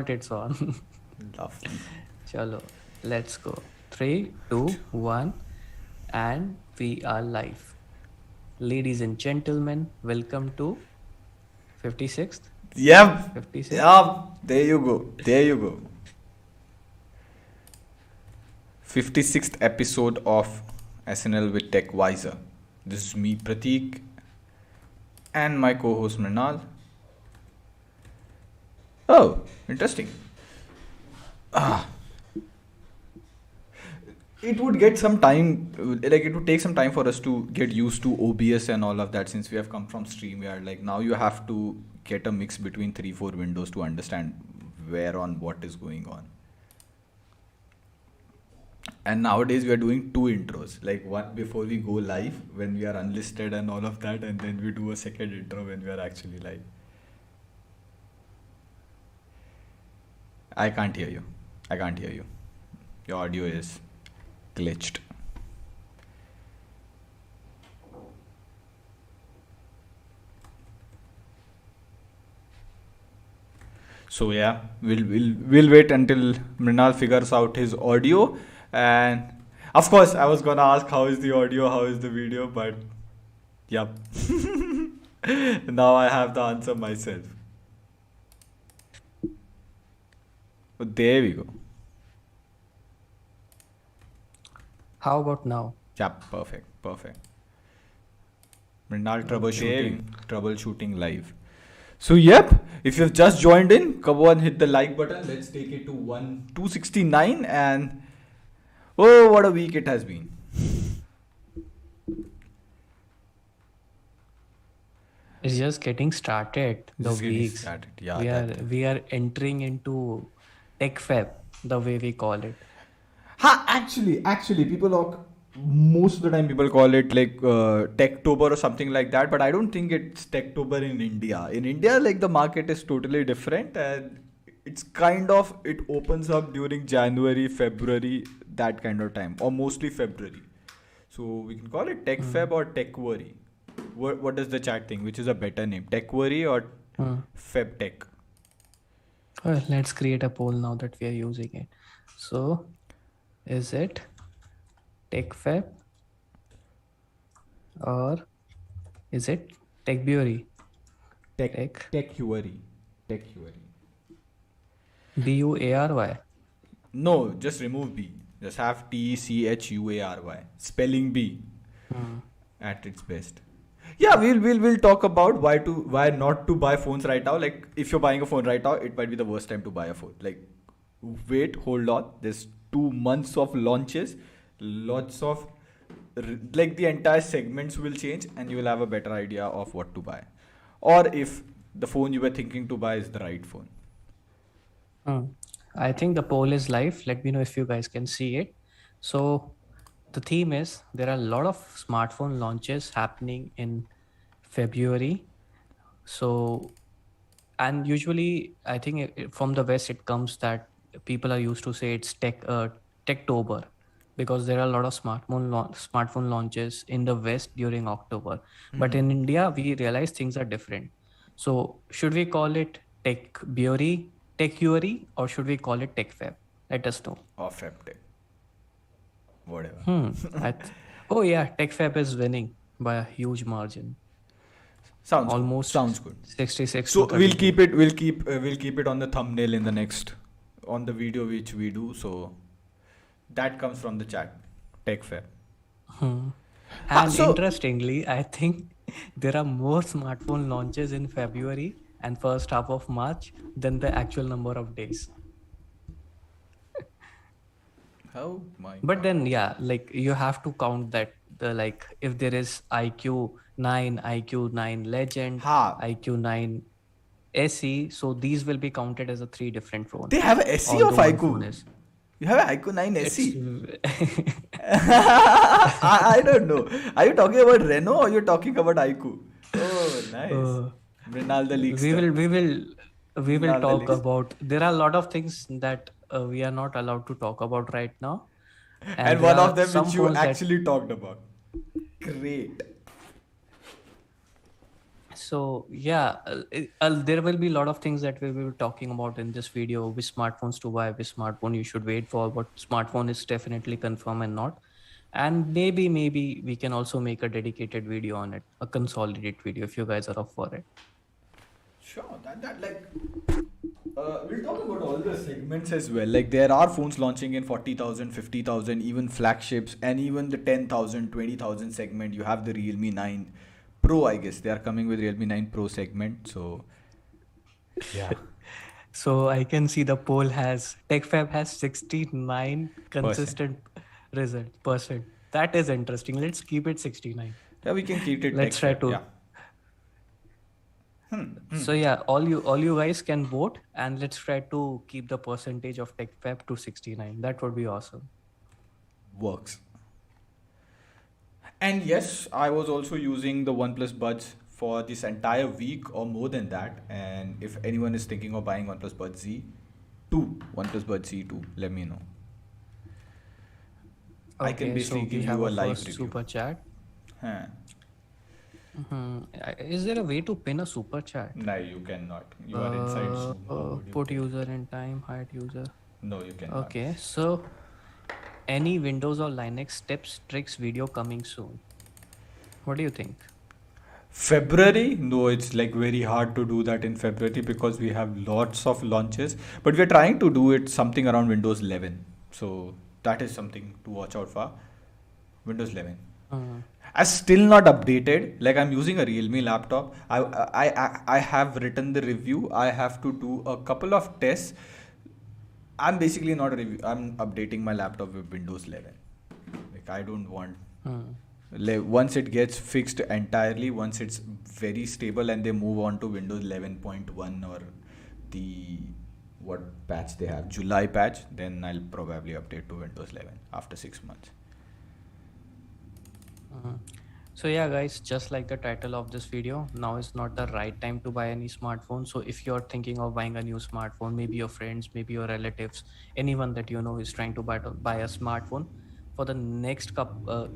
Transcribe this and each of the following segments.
It's on. Lovely. Chalo, let's go. Three, two, one, and we are live. Ladies and gentlemen, welcome to 56th. Yep. 56th. Yep. There you go. There you go. 56th episode of SNL with TechWiser. This is me, Pratik, and my co-host Mrinal. Oh, interesting. It would get some time, like it would take some time for us to get used to OBS and all of that since we have come from StreamYard. Like now you have to get a mix between 3-4 windows to understand where on what is going on. And nowadays we are doing two intros, like one before we go live when we are unlisted and all of that, and then we do a second intro when we are actually live. I can't hear you. I can't hear you. Your audio is glitched. So yeah, we'll wait until Mrinal figures out his audio, and of course I was gonna ask how is the audio, how is the video, but yep. Now I have the answer myself. Oh, there we go. How about now? Yep, perfect. Mrinal Okay. troubleshooting live. So yep, if you've just joined in, come on, hit the like button. Let's take it to 269, and oh, what a week it has been. It's just getting started. The Just getting weeks. started. Yeah, We are entering into TechFeb, the way we call it. Actually, people are most of the time people call it like TechTober or something like that, but I don't think it's TechTober in India. In India, like the market is totally different, and it's kind of it opens up during January, February, that kind of time, or mostly February. So we can call it TechFeb or TechWorry. What does the chat think? Which is a better name, TechWorry or Hmm. FebTech? Well, let's create a poll now that we are using it. So, is it TechFeb or is it TechBury? Tech TechWorry. TechWorry. BUARY. No, just remove B. Just have TECHUARY. Spelling B Hmm. at its best. Yeah, we'll talk about why not to buy phones right now. Like if you're buying a phone right now, it might be the worst time to buy a phone. Like wait, hold on. There's 2 months of launches, lots of like the entire segments will change, and you will have a better idea of what to buy, or if the phone you were thinking to buy is the right phone. Hmm. I think the poll is live. Let me know if you guys can see it. So the theme is there are a lot of smartphone launches happening in February. So, and usually I think from the West it comes that people are used to say it's Techtober because there are a lot of smartphone launches in the West during October. But in India, we realize things are different. So should we call it TechUry, or should we call it TechFeb? Let us know. Or FebTech, whatever. Oh yeah, TechFeb is winning by a huge margin, Sounds good. almost Sounds good. 66 So to 33. we'll keep it on the thumbnail in the next on the video which we do. So that comes from the chat. TechFab. And So interestingly, I think there are more smartphone launches in February and first half of March than the actual number of days. oh my But god. then, yeah, like you have to count that if there is iQOO 9 Legend, Ha. iQOO 9 SE, so these will be counted as a 3 different phone. They have a SE of Although one phone iQOO. is You have an iQOO 9 it's SE. I don't know. Are you talking about Renault or you're talking about iQOO? Oh, nice. uh, Mrinal the we Leakster. will we will we will Mrinal the talk Leakster. about there are a lot of things that we are not allowed to talk about right now, and And there one are of them some which you phones that actually talked about. Great. So yeah, there will be a lot of things that we will be talking about in this video. Which smartphones to buy, which smartphone you should wait for, what smartphone is definitely confirmed and not. And maybe we can also make a dedicated video on it, a consolidated video if you guys are up for it. Sure, that like we'll talk about all the segments as well. Like there are phones launching in 40,000, 50,000, even flagships, and even the 10,000, 20,000 segment. You have the Realme 9 Pro, I guess. They are coming with Realme 9 Pro segment. So, yeah. So I can see the poll has TechFeb has 69 Percent. consistent result percent. That is interesting. Let's keep it 69. Yeah, we can keep it tech Let's try fab. to. Yeah. So yeah, all you guys can vote, and let's try to keep the percentage of TechFab to 69. That would be awesome. Works. And yes, I was also using the OnePlus Buds for this entire week or more than that. And if anyone is thinking of buying OnePlus Buds Z2, OnePlus Buds Z2, let me know. I can Okay, so basically we give have you a a live first review. super chat. Huh. Is there a way to pin a super chat? No, you cannot. You are inside Zoom. How would you Put pin? user in time, hide user. No, you cannot. Okay, so any Windows or Linux tips, tricks video coming soon. What do you think? February? No, it's like very hard to do that in February because we have lots of launches. But we're trying to do it something around Windows 11. So that is something to watch out for. Windows 11. Uh, I'm still not updated. Like I'm using a Realme laptop. I have written the review. I have to do a couple of tests. I'm basically not a review. I'm updating my laptop with Windows 11. Like I don't want. hmm. Like once it gets fixed entirely, once it's very stable and they move on to Windows 11.1 or the what patch they have, July patch, then I'll probably update to Windows 11 after 6 months. So yeah, guys, just like the title of this video, now is not the right time to buy any smartphone. So if you're thinking of buying a new smartphone, maybe your friends, maybe your relatives, anyone that you know is trying to buy a smartphone for the next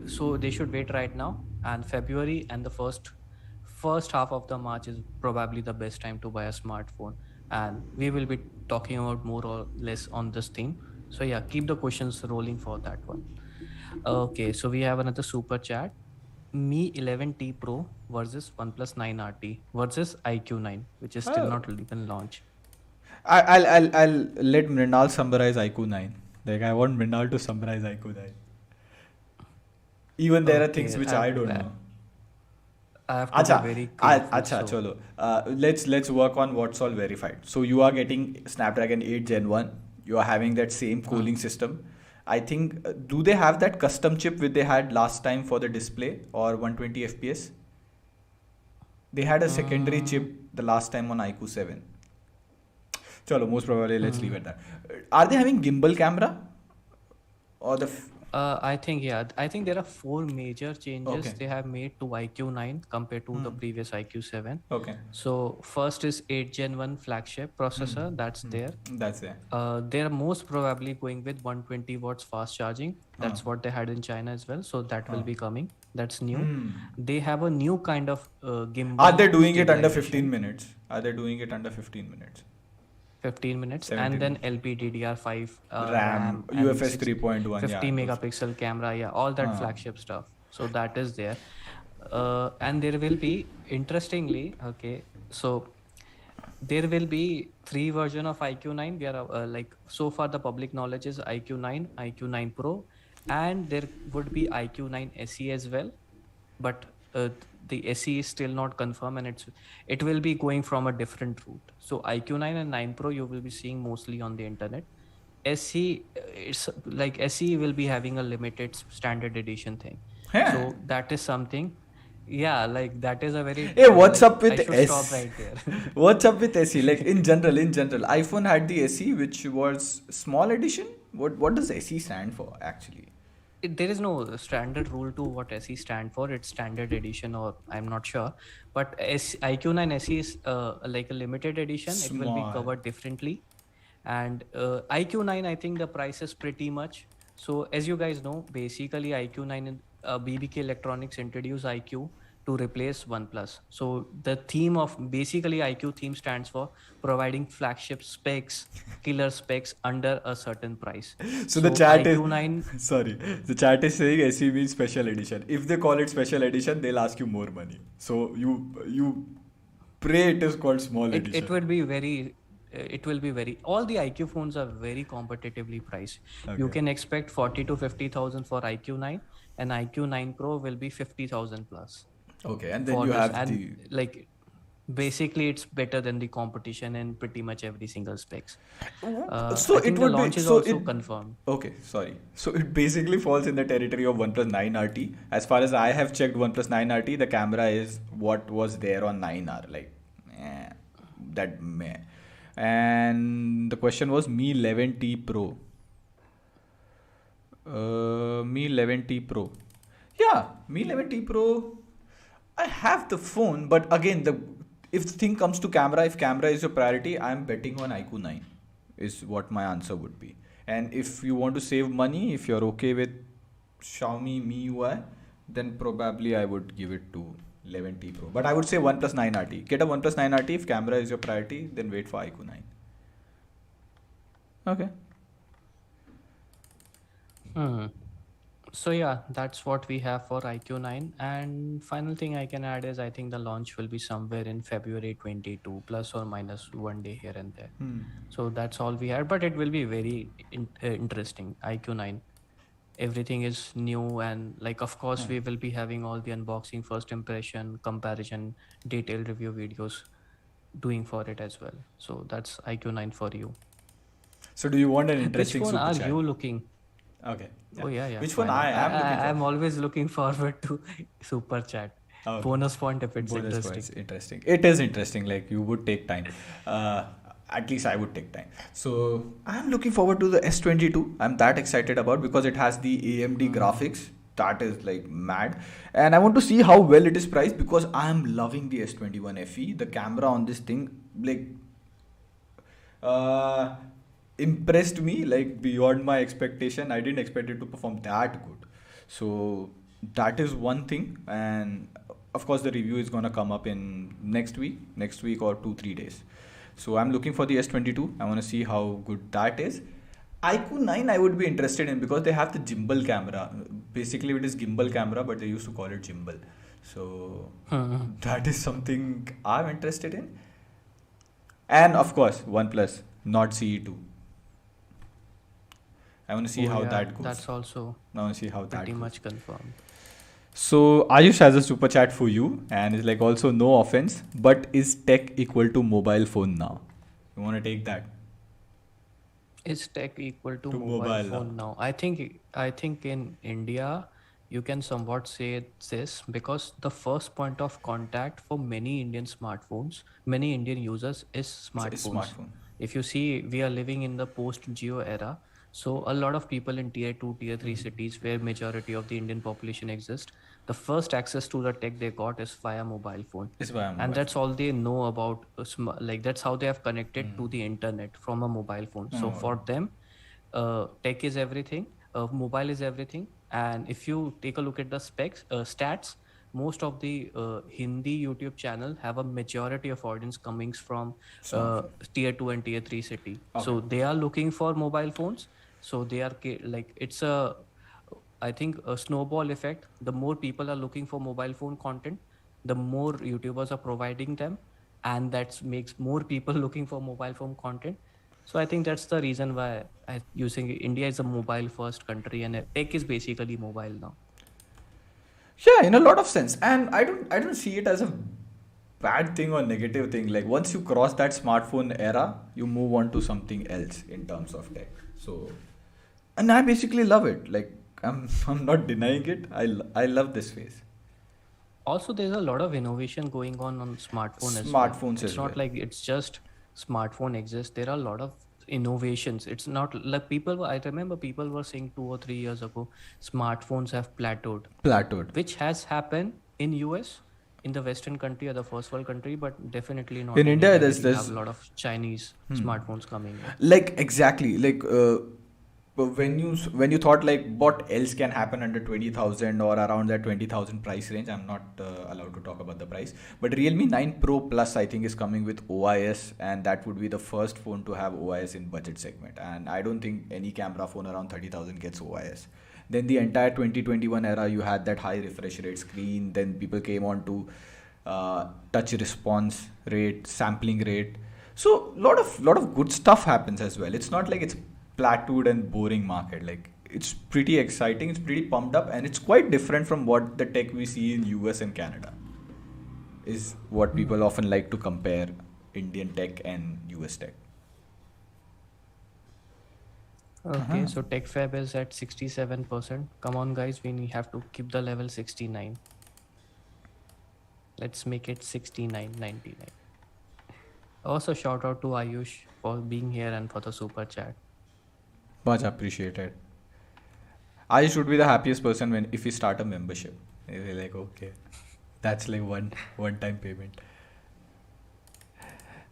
so they should wait right now. And February and the first half of the March is probably the best time to buy a smartphone. And we will be talking about more or less on this theme. So yeah, keep the questions rolling for that one. Okay, so we have another super chat. Mi 11T Pro versus OnePlus 9 RT versus iQOO 9, which is still Oh. not even launched. I'll let Mrinal summarize iQOO 9. Like I want Mrinal to summarize iQOO 9. Even there are things Okay, which I don't know. I have to be very careful. Acha, chalo. Let's work on what's all verified. So you are getting Snapdragon 8 Gen 1. You are having that same cooling system. I think do they have that custom chip which they had last time for the display or 120 FPS? They had a secondary chip the last time on iQOO 7. Chalo, most probably let's leave it at that. Are they having gimbal camera or the? I think there are four major changes Okay. they have made to iQOO 9 compared to the previous iQOO 7. Okay. So first is 8 Gen 1 flagship processor that's there. That's there. They're most probably going with 120 watts fast charging. That's what they had in China as well. So that will be coming. That's new. They have a new kind of gimbal. Are they doing it under stabilization. 15 minutes? Are they doing it under 15 minutes? 15 minutes 17 and then LPDDR5 RAM, and UFS 3.1, 50 yeah. megapixel camera, yeah, all that flagship stuff. So that is there. And there will be, interestingly, okay, so there will be 3 version of iQOO 9. We are like, so far the public knowledge is iQOO 9, iQOO 9 Pro, and there would be iQOO 9 SE as well. But the SE is still not confirmed, and it will be going from a different route. So iQOO 9 and 9 Pro you will be seeing mostly on the internet. SE, it's like SE will be having a limited standard edition thing. Yeah. So that is something. Yeah, like that is a very. Hey, what's like, up with I should S? stop right there. What's up with SE? Like in general, iPhone had the SE, which was small edition. What does SE stand for actually? There is no standard rule to what SE stand for. It's standard edition, or I'm not sure. But iQOO 9 SE is like a limited edition. It will be Small. covered differently. And iQOO 9, I think the price is pretty much. So as you guys know, basically iQOO 9, BBK Electronics introduced iQOO to replace OnePlus. So the theme of basically iQOO theme stands for providing flagship specs, killer specs under a certain price. So the So chat is iQOO 9, sorry. The chat is saying SE means special edition. If they call it special edition, they'll ask you more money. So you pray it is called small it edition. would be very it will be very, all the iQOO phones are very competitively priced. You Okay. can expect 40 to 50,000 for iQOO 9, and iQOO 9 Pro will be 50,000 plus Okay, and then for you this. have And the like basically it's better than the competition in pretty much every single specs. so I it think the would be launch is so also it confirmed. okay, sorry. So it basically falls in the territory of OnePlus 9 RT. As far as I have checked OnePlus 9 RT, the camera is what was there on 9R. Like, eh, that meh. And the question was Mi 11T Pro. Mi 11T Pro. Yeah, Mi 11T Pro. I have the phone, but again, the if the thing comes to camera, if camera is your priority, I'm betting on iQOO 9. Is what my answer would be. And if you want to save money, if you're okay with Xiaomi MIUI, then probably I would give it to 11T Pro. But I would say OnePlus 9 RT. Get a OnePlus 9 RT. If camera is your priority, then wait for iQOO 9. Okay. Hmm. So yeah, that's what we have for iQOO 9. And final thing I can add is I think the launch will be somewhere in February 22, plus or minus one day here and there. So that's all we had, but it will be very interesting. iQOO 9, everything is new, and like of course we will be having all the unboxing, first impression, comparison, detailed review videos doing for it as well. So that's iQOO 9 for you. So do you want an Which interesting phone super are chat? you looking? Okay. Yeah. Oh yeah, Which one why I not? am looking for? I'm always looking forward to super chat. Okay. Bonus point if it's Bonus interesting. points. Interesting. It is interesting. Like you would take time. Uh, at least I would take time. So I'm looking forward to the S22. I'm that excited about because it has the AMD graphics. That is like mad. And I want to see how well it is priced because I'm loving the S21 FE. The camera on this thing, like uh, impressed me like beyond my expectation. I didn't expect it to perform that good. So that is one thing, and of course the review is gonna come up in next week or 2 3 days. So I'm looking for the S22. I want to see how good that is. iQOO 9 I would be interested in because they have the gimbal camera. Basically it is gimbal camera, but they used to call it gimbal. So Hmm. that is something I'm interested in. And of course, OnePlus Nord CE2. I want to see Oh how yeah, that goes. that's also I want to see how pretty that goes. much confirmed. So Ayush has a super chat for you, and it's like also no offense, but is tech equal to mobile phone now? You want to take that Is tech equal to to mobile mobile now? phone now? I think in India you can somewhat say this because the first point of contact for many Indian smartphones, many Indian users is It's smartphones. smartphone. If you see, we are living in the post-Geo era, so a lot of people in tier 2, tier 3 cities where majority of the Indian population exist, the first access to the tech they got is via mobile phone, It's via and mobile that's phone. all they know about like that's how they have connected to the internet from a mobile phone. So Oh, for them, tech is everything, mobile is everything. And if you take a look at the specs, stats, most of the Hindi YouTube channel have a majority of audience coming from uh, smartphone. tier 2 and tier 3 city, Okay. so they are looking for mobile phones. So they are like it's a, I think, a snowball effect. The more people are looking for mobile phone content, the more YouTubers are providing them, and that makes more people looking for mobile phone content. So I think that's the reason why using India is a mobile first country, and tech is basically mobile now. Yeah, in a lot of sense, and I don't see it as a bad thing or negative thing. Like once you cross that smartphone era, you move on to something else in terms of tech. So, and I basically love it. Like I'm not denying it. I love this phase. Also, there's a lot of innovation going on smartphone as well. Smartphones It's as well. not like it's just smartphone exists. There are a lot of innovations. It's not like I remember people were saying 2 or 3 years ago, smartphones have plateaued, Plateaued. which has happened in US, in the Western country or the first world country, but definitely not In in India, India, there's where you have this a lot of Chinese smartphones coming in. like exactly like But when you thought like what else can happen under 20,000 or around that 20,000 price range, I'm not allowed to talk about the price. But Realme 9 Pro Plus I think is coming with OIS, and that would be the first phone to have OIS in budget segment. And I don't think any camera phone around 30,000 gets OIS. Then the entire 2021 era, you had that high refresh rate screen. Then people came on to touch response rate, sampling rate. So lot of good stuff happens as well. It's not like it's plateaued and boring market. Like it's pretty exciting. It's pretty pumped up, and it's quite different from what the tech we see in US and Canada. Is what Hmm. people often like to compare Indian tech and US tech. Okay, so TechFeb is at 67%. Come on, guys, we have to keep the level 69. Let's make it 69.99. Also, shout out to Ayush for being here and for the super chat. Much appreciated. I should be the happiest person when if we start a membership. They're like, okay, that's like one time payment.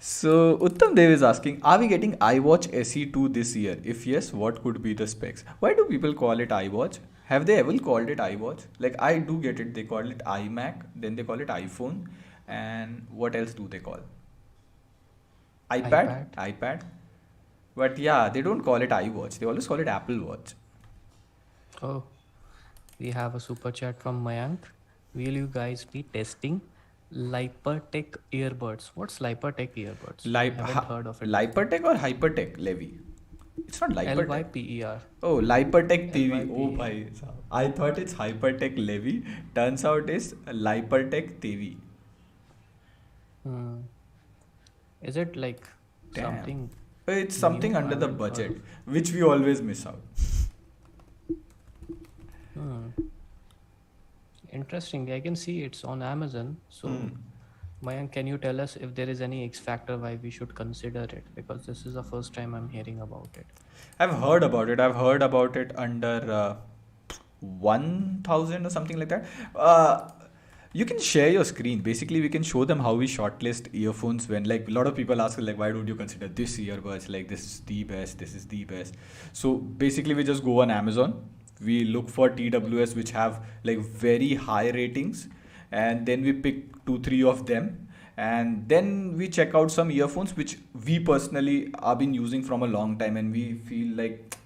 So Uttam Dev is asking, are we getting iWatch SE2 this year? If yes, what could be the specs? Why do people call it iWatch? Have they ever called it iWatch? Like I do get it. They call it iMac, then they call it iPhone, and what else do they call? iPad, iPad. iPad. But yeah, they don't call it iWatch. They always call it Apple Watch. Oh, we have a super chat from Mayank. Will you guys be testing Lypertek earbuds? What's Lypertek earbuds? I haven't heard of it before. Lypertek or Hypertek, Levy? It's not Lypertek. Lyper. Oh, Lypertek TV. Oh, Lyper. bhai. I thought it's Hypertek Levy. Turns out it's Lypertek TV. Hmm. Is it like Damn. something It's something new? I under the haven't heard budget, of. which we always miss out. Hmm. Interesting. I can see it's on Amazon. So, Hmm. Mayank, can you tell us if there is any X factor why we should consider it? Because this is the first time I'm hearing about it. I've heard about it. I've heard about it under 1,000 or something like that. You can share your screen. Basically, we can show them how we shortlist earphones when like a lot of people ask like, why don't you consider this earbuds? Like this is the best. This is the best. So basically, we just go on Amazon. We look for TWS which have like very high ratings, and then we pick two, three of them, and then we check out some earphones which we personally have been using from a long time, and we feel like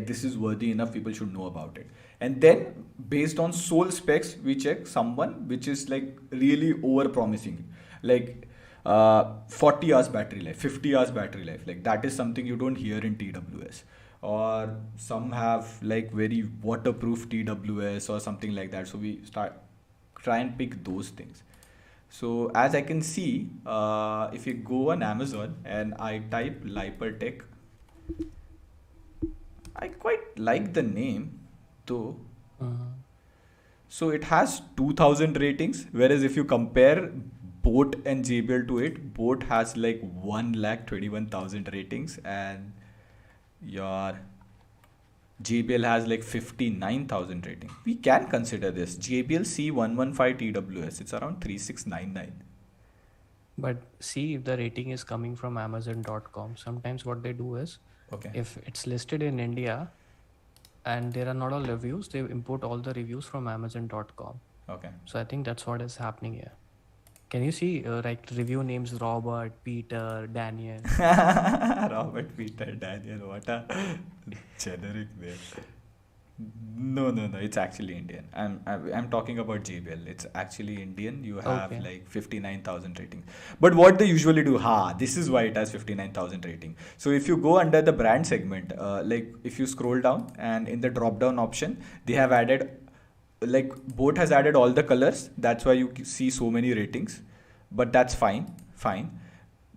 this is worthy enough, people should know about it. And then based on sole specs we check someone which is like really over promising, like 40 hours battery life, 50 hours battery life, like that is something you don't hear in TWS. Or some have like very waterproof TWS or something like that, so we start try and pick those things. So as I can see, if you go on Amazon and I type Lypertek, I quite like the name though. Mhm. So it has 2000 ratings, whereas if you compare Boat and JBL to it, Boat has like 1,21,000 ratings, and your JBL has like 59,000 rating. We can consider this. JBL C115 TWS. It's around 3699. But see if the rating is coming from Amazon.com. Sometimes what they do is Okay. if it's listed in India and there are not all reviews, they import all the reviews from Amazon.com. Okay. So I think that's what is happening here. Can you see like review names Robert, Peter, Daniel? Robert Peter Daniel. What a generic name. No, no, no. It's actually Indian. I'm talking about JBL. It's actually Indian. You have Okay. like 59,000 rating. But what they usually do, this is why it has 59,000 rating. So if you go under the brand segment, like if you scroll down and in the drop down option, they have added like Boat has added all the colors. That's why you see so many ratings. But that's fine, fine.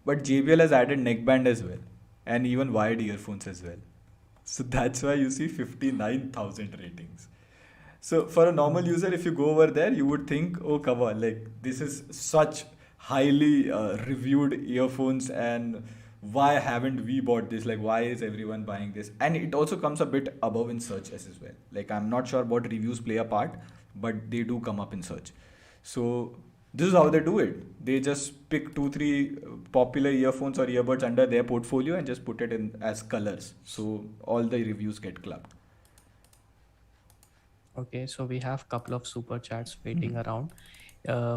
But JBL has added neckband as well, and even wired earphones as well. So that's why you see 59,000 ratings. So for a normal Mm. user, if you go over there, you would think, oh, come on, like this is such highly reviewed earphones, and why haven't we bought this? Like, why is everyone buying this? And it also comes a bit above in search as well. Like, I'm not sure what reviews play a part, but they do come up in search. So This is how they do it. They just pick two, three popular earphones or earbuds under their portfolio and just put it in as colors. So all the reviews get clubbed. Okay, so we have couple of super chats waiting around.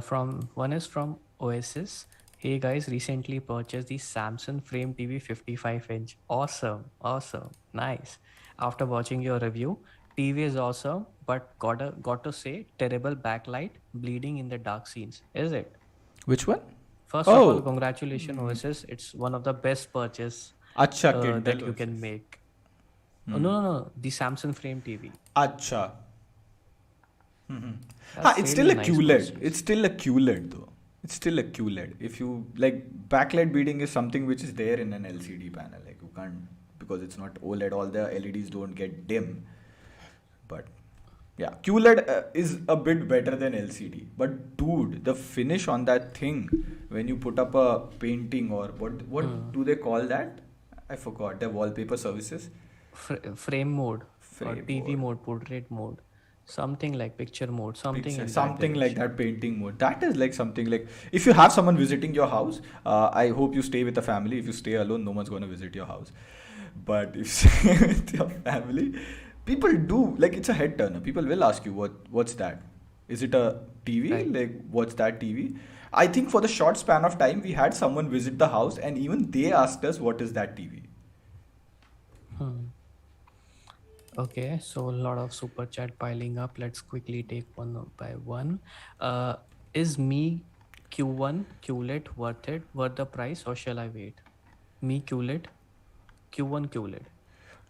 From one is from Oasis. Hey guys, recently purchased the Samsung Frame TV 55-inch. Awesome, nice. After watching your review, TV is awesome, but got to say, terrible backlight, bleeding in the dark scenes. Is it? Which one? First of all, Oh, congratulations, Oasis. It's one of the best purchase Acha Kindle that you can versus. make. Oh, no, the Samsung Frame TV. Acha. That's It's really still a a nice QLED. It's purchase. still a QLED though. It's still a QLED. If you like backlight beading is something which is there in an LCD panel. Like you can't because it's not OLED. All the LEDs don't get dim. But yeah, QLED is a bit better than LCD. But dude, the finish on that thing when you put up a painting or what do they call that? I forgot. The wallpaper services. Frame mode or Frame TV mode. mode, portrait mode, something like picture mode, something Picture in that something like direction. that painting mode, that is like something like if you have someone visiting your house, I hope you stay with a family. If you stay alone, no one's going to visit your house. But if you stay with your family, people do like it's a head turner. People will ask you what's that. Is it a TV? Right. Like what's that TV? I think for the short span of time we had someone visit the house and even they asked us what is that TV. Hmm. Okay, so a lot of super chat piling up. Let's quickly take one by one. Uh, is me Q1 QLED worth it? Worth the price, or shall I wait? Me QLED, Q1 QLED.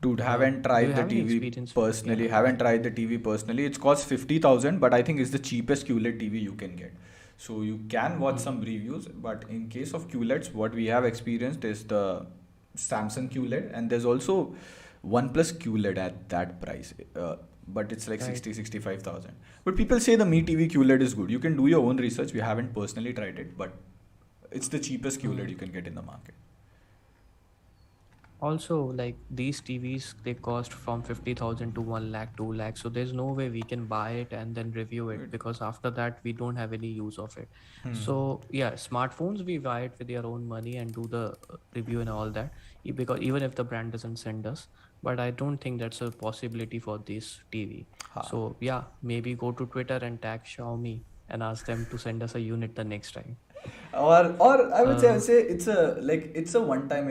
Dude, haven't Do you tried the have any TV experience? personally. Yeah. Haven't tried the TV personally. It's cost 50,000, but I think it's the cheapest QLED TV you can get. So you can watch some reviews, but in case of QLEDs, what we have experienced is the Samsung QLED, and there's also OnePlus QLED at that price. But it's like Right. 65,000. But people say the Mi TV QLED is good. You can do your own research. We haven't personally tried it, but it's the cheapest QLED you can get in the market. Also, like these TVs, they cost from 50,000 to 1 lakh, 2 lakh. So there's no way we can buy it and then review it, because after that we don't have any use of it. So yeah, smartphones, we buy it with your own money and do the review and all that, because even if the brand doesn't send us. But I don't think that's a possibility for this TV. So yeah, maybe go to Twitter and tag Xiaomi and ask them to send us a unit the next time. Or I would say Uh, it's a one time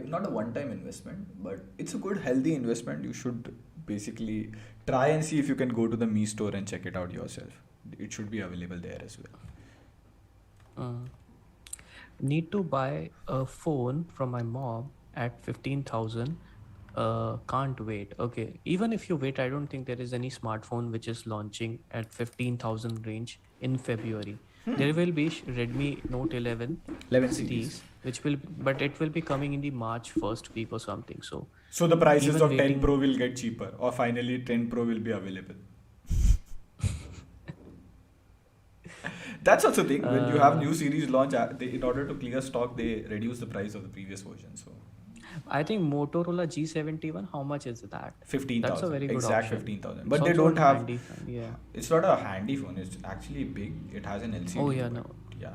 not a one time investment, but it's a good healthy investment. You should basically try and see if you can go to the Mi store and check it out yourself. It should be available there as well. uh, Need to buy a phone from my mom at 15,000. Can't wait. Okay, even if you wait, I don't think there is any smartphone which is launching at 15,000 range in February. There will be Redmi Note 11 11 series. series, which will, but it will be coming in the March first week or something. So So the prices even of 10 waiting. Pro will get cheaper, or finally 10 Pro will be available. That's also the thing. When you have new series launch, in order to clear stock, they reduce the price of the previous version. So I think Motorola G71, how much is that? That's a 15,000, very good exact option. 15,000. It's But they also don't a have. handy phone. Yeah. It's not a handy phone. It's actually big. It has an Oh LCD. yeah, But no. yeah,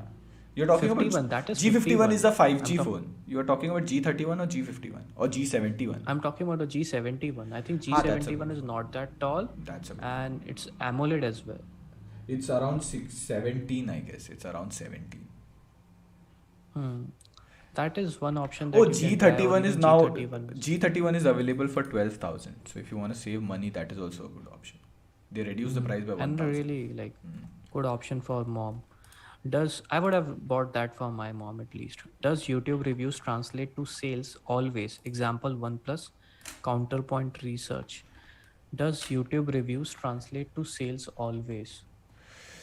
you're talking about 51. That is G51 is 51. the I'm 5G talking. phone. You're talking about G31 or G51 or G71. I'm talking about the G71. I think That's a G71 good is phone. not that tall, That's a good phone. and it's AMOLED as well. It's around 17, I guess. It's around 17. Hmm. That is one option Oh, that you can try, or G31 is even now G31 is. G31 is available for 12,000. So if you want to save money, that is also a good option. They reduce the price by And 1,000. really like good option for mom. Does I would have bought that for my mom at least. Does YouTube reviews translate to sales always? Example OnePlus counterpoint research. Does YouTube reviews translate to sales always?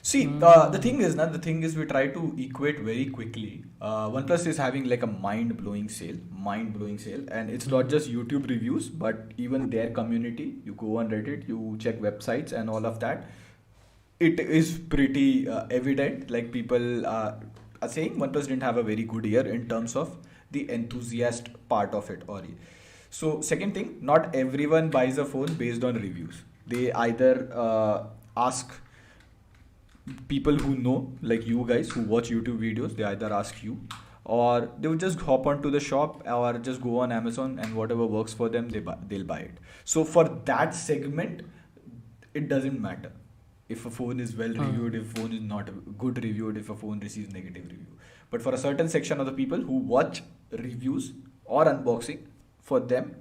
See, the Hmm. thing is, the thing is, we try to equate very quickly. OnePlus is having like a mind blowing sale, and it's not just YouTube reviews, but even their community. You go on Reddit, you check websites, and all of that. It is pretty evident. Like people are saying, OnePlus didn't have a very good year in terms of the enthusiast part of it. Or so, second thing, not everyone buys a phone based on reviews. They either ask people who know, like you guys who watch YouTube videos, they either ask you, or they would just hop onto the shop or just go on Amazon, and whatever works for them, they'll buy it. So for that segment, it doesn't matter if a phone is well reviewed, if a phone is not good reviewed, if a phone receives negative review. But for a certain section of the people who watch reviews or unboxing, for them,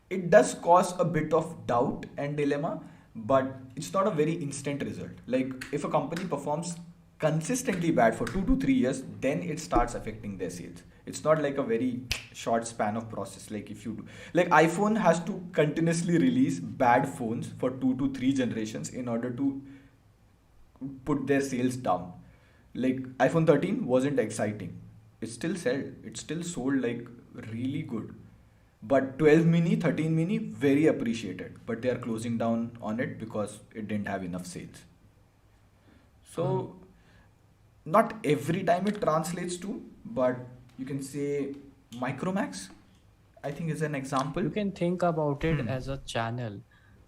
it does cause a bit of doubt and dilemma, but it's not a very instant result. Like if a company performs consistently bad for 2 to 3 years, then it starts affecting their sales. It's not like a very short span of process. Like if you do, like iPhone has to continuously release bad phones for 2 to 3 generations in order to put their sales down. Like iPhone 13 wasn't exciting. It still sold like really good. But 12 mini, 13 mini, very appreciated. But they are closing down on it because it didn't have enough sales. So not every time it translates to, but you can say Micromax, I think is an example. You can think about it as a channel.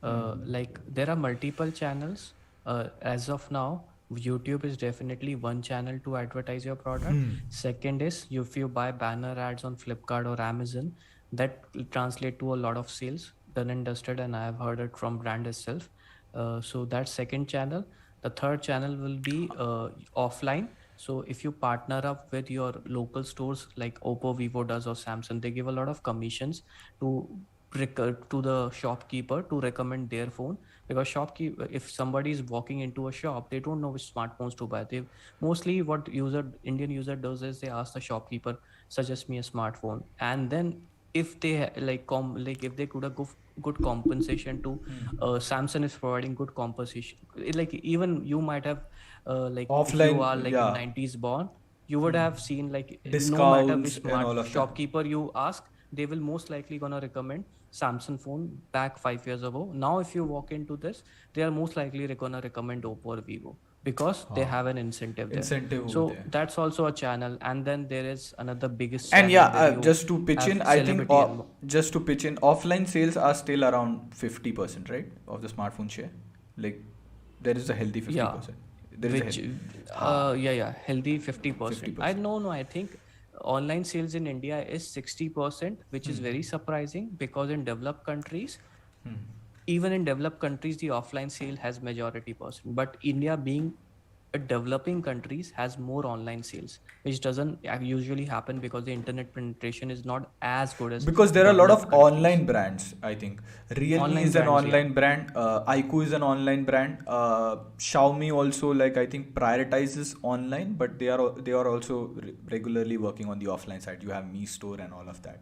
Like there are multiple channels. As of now, YouTube is definitely one channel to advertise your product. Second is if you buy banner ads on Flipkart or Amazon, that will translate to a lot of sales, done and dusted, and I have heard it from brand itself. So that's second channel. The third channel will be offline. So if you partner up with your local stores like Oppo, Vivo does, or Samsung, they give a lot of commissions to to the shopkeeper to recommend their phone, because shopkeeper, if somebody is walking into a shop, they don't know which smartphones to buy. They mostly, what Indian user does is they ask the shopkeeper, suggest me a smartphone, and then if they like if they could have good compensation to Samsung is providing good compensation. Like even you might have if you are Offline, like in 90s born, you would have seen like no matter discounts which and all smart of that. shopkeeper you ask, they will most likely gonna recommend Samsung phone back 5 years ago. Now if you walk into this, they are most likely gonna recommend Oppo or Vivo because they have an incentive there. Incentive over So there. that's also a channel. And then there is another biggest And channel yeah, where you just to pitch in, have I think celebrity and just to pitch in, offline sales are still around 50%, right, of the smartphone share. Like there is a healthy 50%. There is a which healthy 50%. 50%. I think online sales in India is 60%, which is very surprising, because in developed countries, even in developed countries, the offline sale has majority percent, but India being a developing countries has more online sales, which doesn't usually happen because the internet penetration is not as good as Because there are a lot developed of countries. online brands, I think. Realme Online is an brands, yeah. online brand. iQOO is an online brand. Xiaomi also, like I think, prioritizes online, but they are also regularly working on the offline side. You have Mi Store and all of that.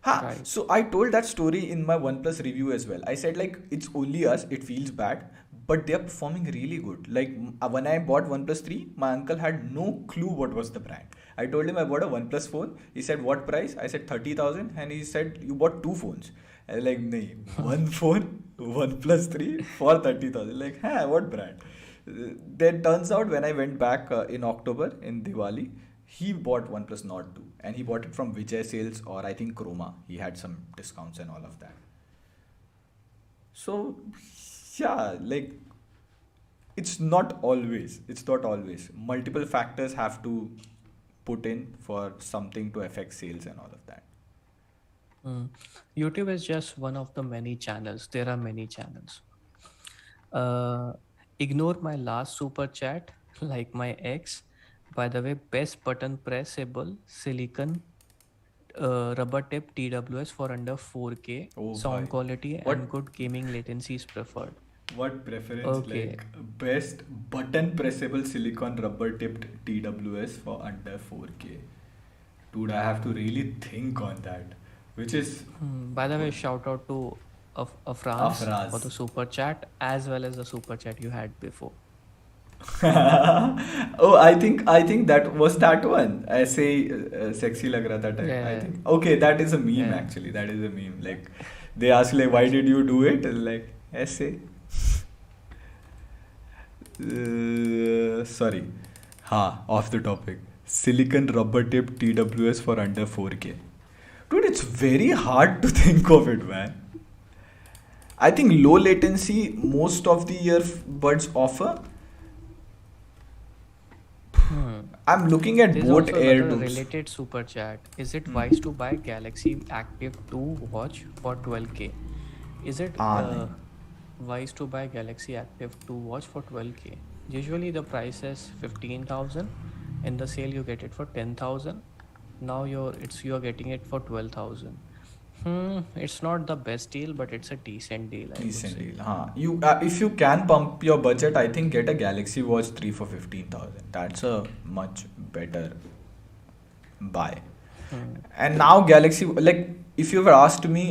Right. So I told that story in my OnePlus review as well. I said like it's only us, it feels bad, but they're performing really good. Like when I bought OnePlus 3, my uncle had no clue what was the brand. I told him I bought a OnePlus phone. He said what price? I said 30,000, and he said you bought two phones. I was like, nay, one phone, OnePlus 3 for 30,000. Like, what brand? Then turns out when I went back in October in Diwali, he bought OnePlus Nord 2, and he bought it from Vijay Sales or I think Chroma. He had some discounts and all of that. So yeah, like it's not always. Multiple factors have to put in for something to affect sales and all of that. YouTube is just one of the many channels. There are many channels. Uh, Ignore my last super chat, like my ex. By the way, best button pressable silicon rubber tip TWS for under 4K. Oh, Sound bhai. quality What and good gaming latency is preferred. what preference, Okay. like best button pressable silicon rubber tipped TWS for under 4K? Dude, I have to really think on that. Which is By the way, shout out to France for Afraz. the super chat, as well as the super chat you had before. Oh, I think that one. ऐसे ही sexy लग रहा था type. I Yeah, think. Okay, that is a meme yeah. actually. That is a meme. Like they ask like why did you do it? Like ऐसे. Sorry. Off the topic. Silicon rubber tip TWS for under 4K. Dude, it's very hard to think of it, man. I think low latency most of the earbuds offer. I'm looking at There's both also Air another 2s. related super chat. Is it wise to buy Galaxy Active 2 watch for 12K? Is it Ah, nahi. wise to buy Galaxy Active 2 watch for 12K? Usually the price is 15,000. In the sale you get it for 10,000. Now you're getting it for 12,000. It's not the best deal, but it's a decent deal, I would Decent say. deal. Huh. You if you can pump your budget, I think get a Galaxy Watch 3 for 15,000. That's a much better buy. Hmm. And now Galaxy, like if you were asked me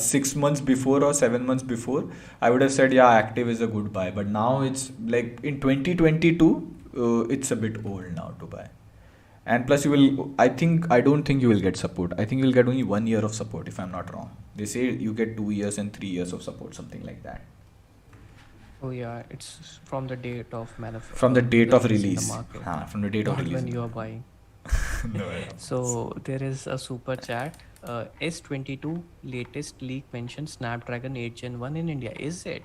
6 months before or 7 months before, I would have said yeah, Active is a good buy. But now it's like in 2022, it's a bit old now to buy. And plus, you will. I don't think you will get support. I think you will get only 1 year of support if I'm not wrong. They say you get 2 years and 3 years of support, something like that. Oh yeah, it's from the date of From the date of release in the release. market, From the date of not release when in the you are market. buying. No, yeah. So there is a super chat. S22 latest leak mentions Snapdragon 8 Gen 1 in India. Is it?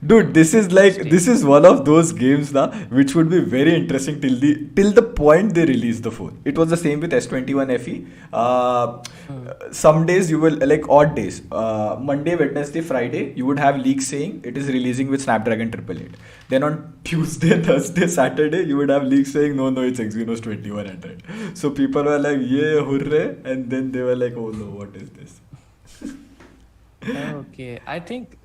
Dude, this Interesting. is one of those games now which would be very interesting till the point they release the phone. It was the same with S21 FE. Hmm. Some days you will like odd days. Monday, Wednesday, Friday, you would have leaks saying it is releasing with Snapdragon 888. Then on Tuesday, Thursday, Saturday, you would have leaks saying no, it's Exynos 2100. So people were like, yeah, hurray, and then they were like, oh no, what is this? Okay, I think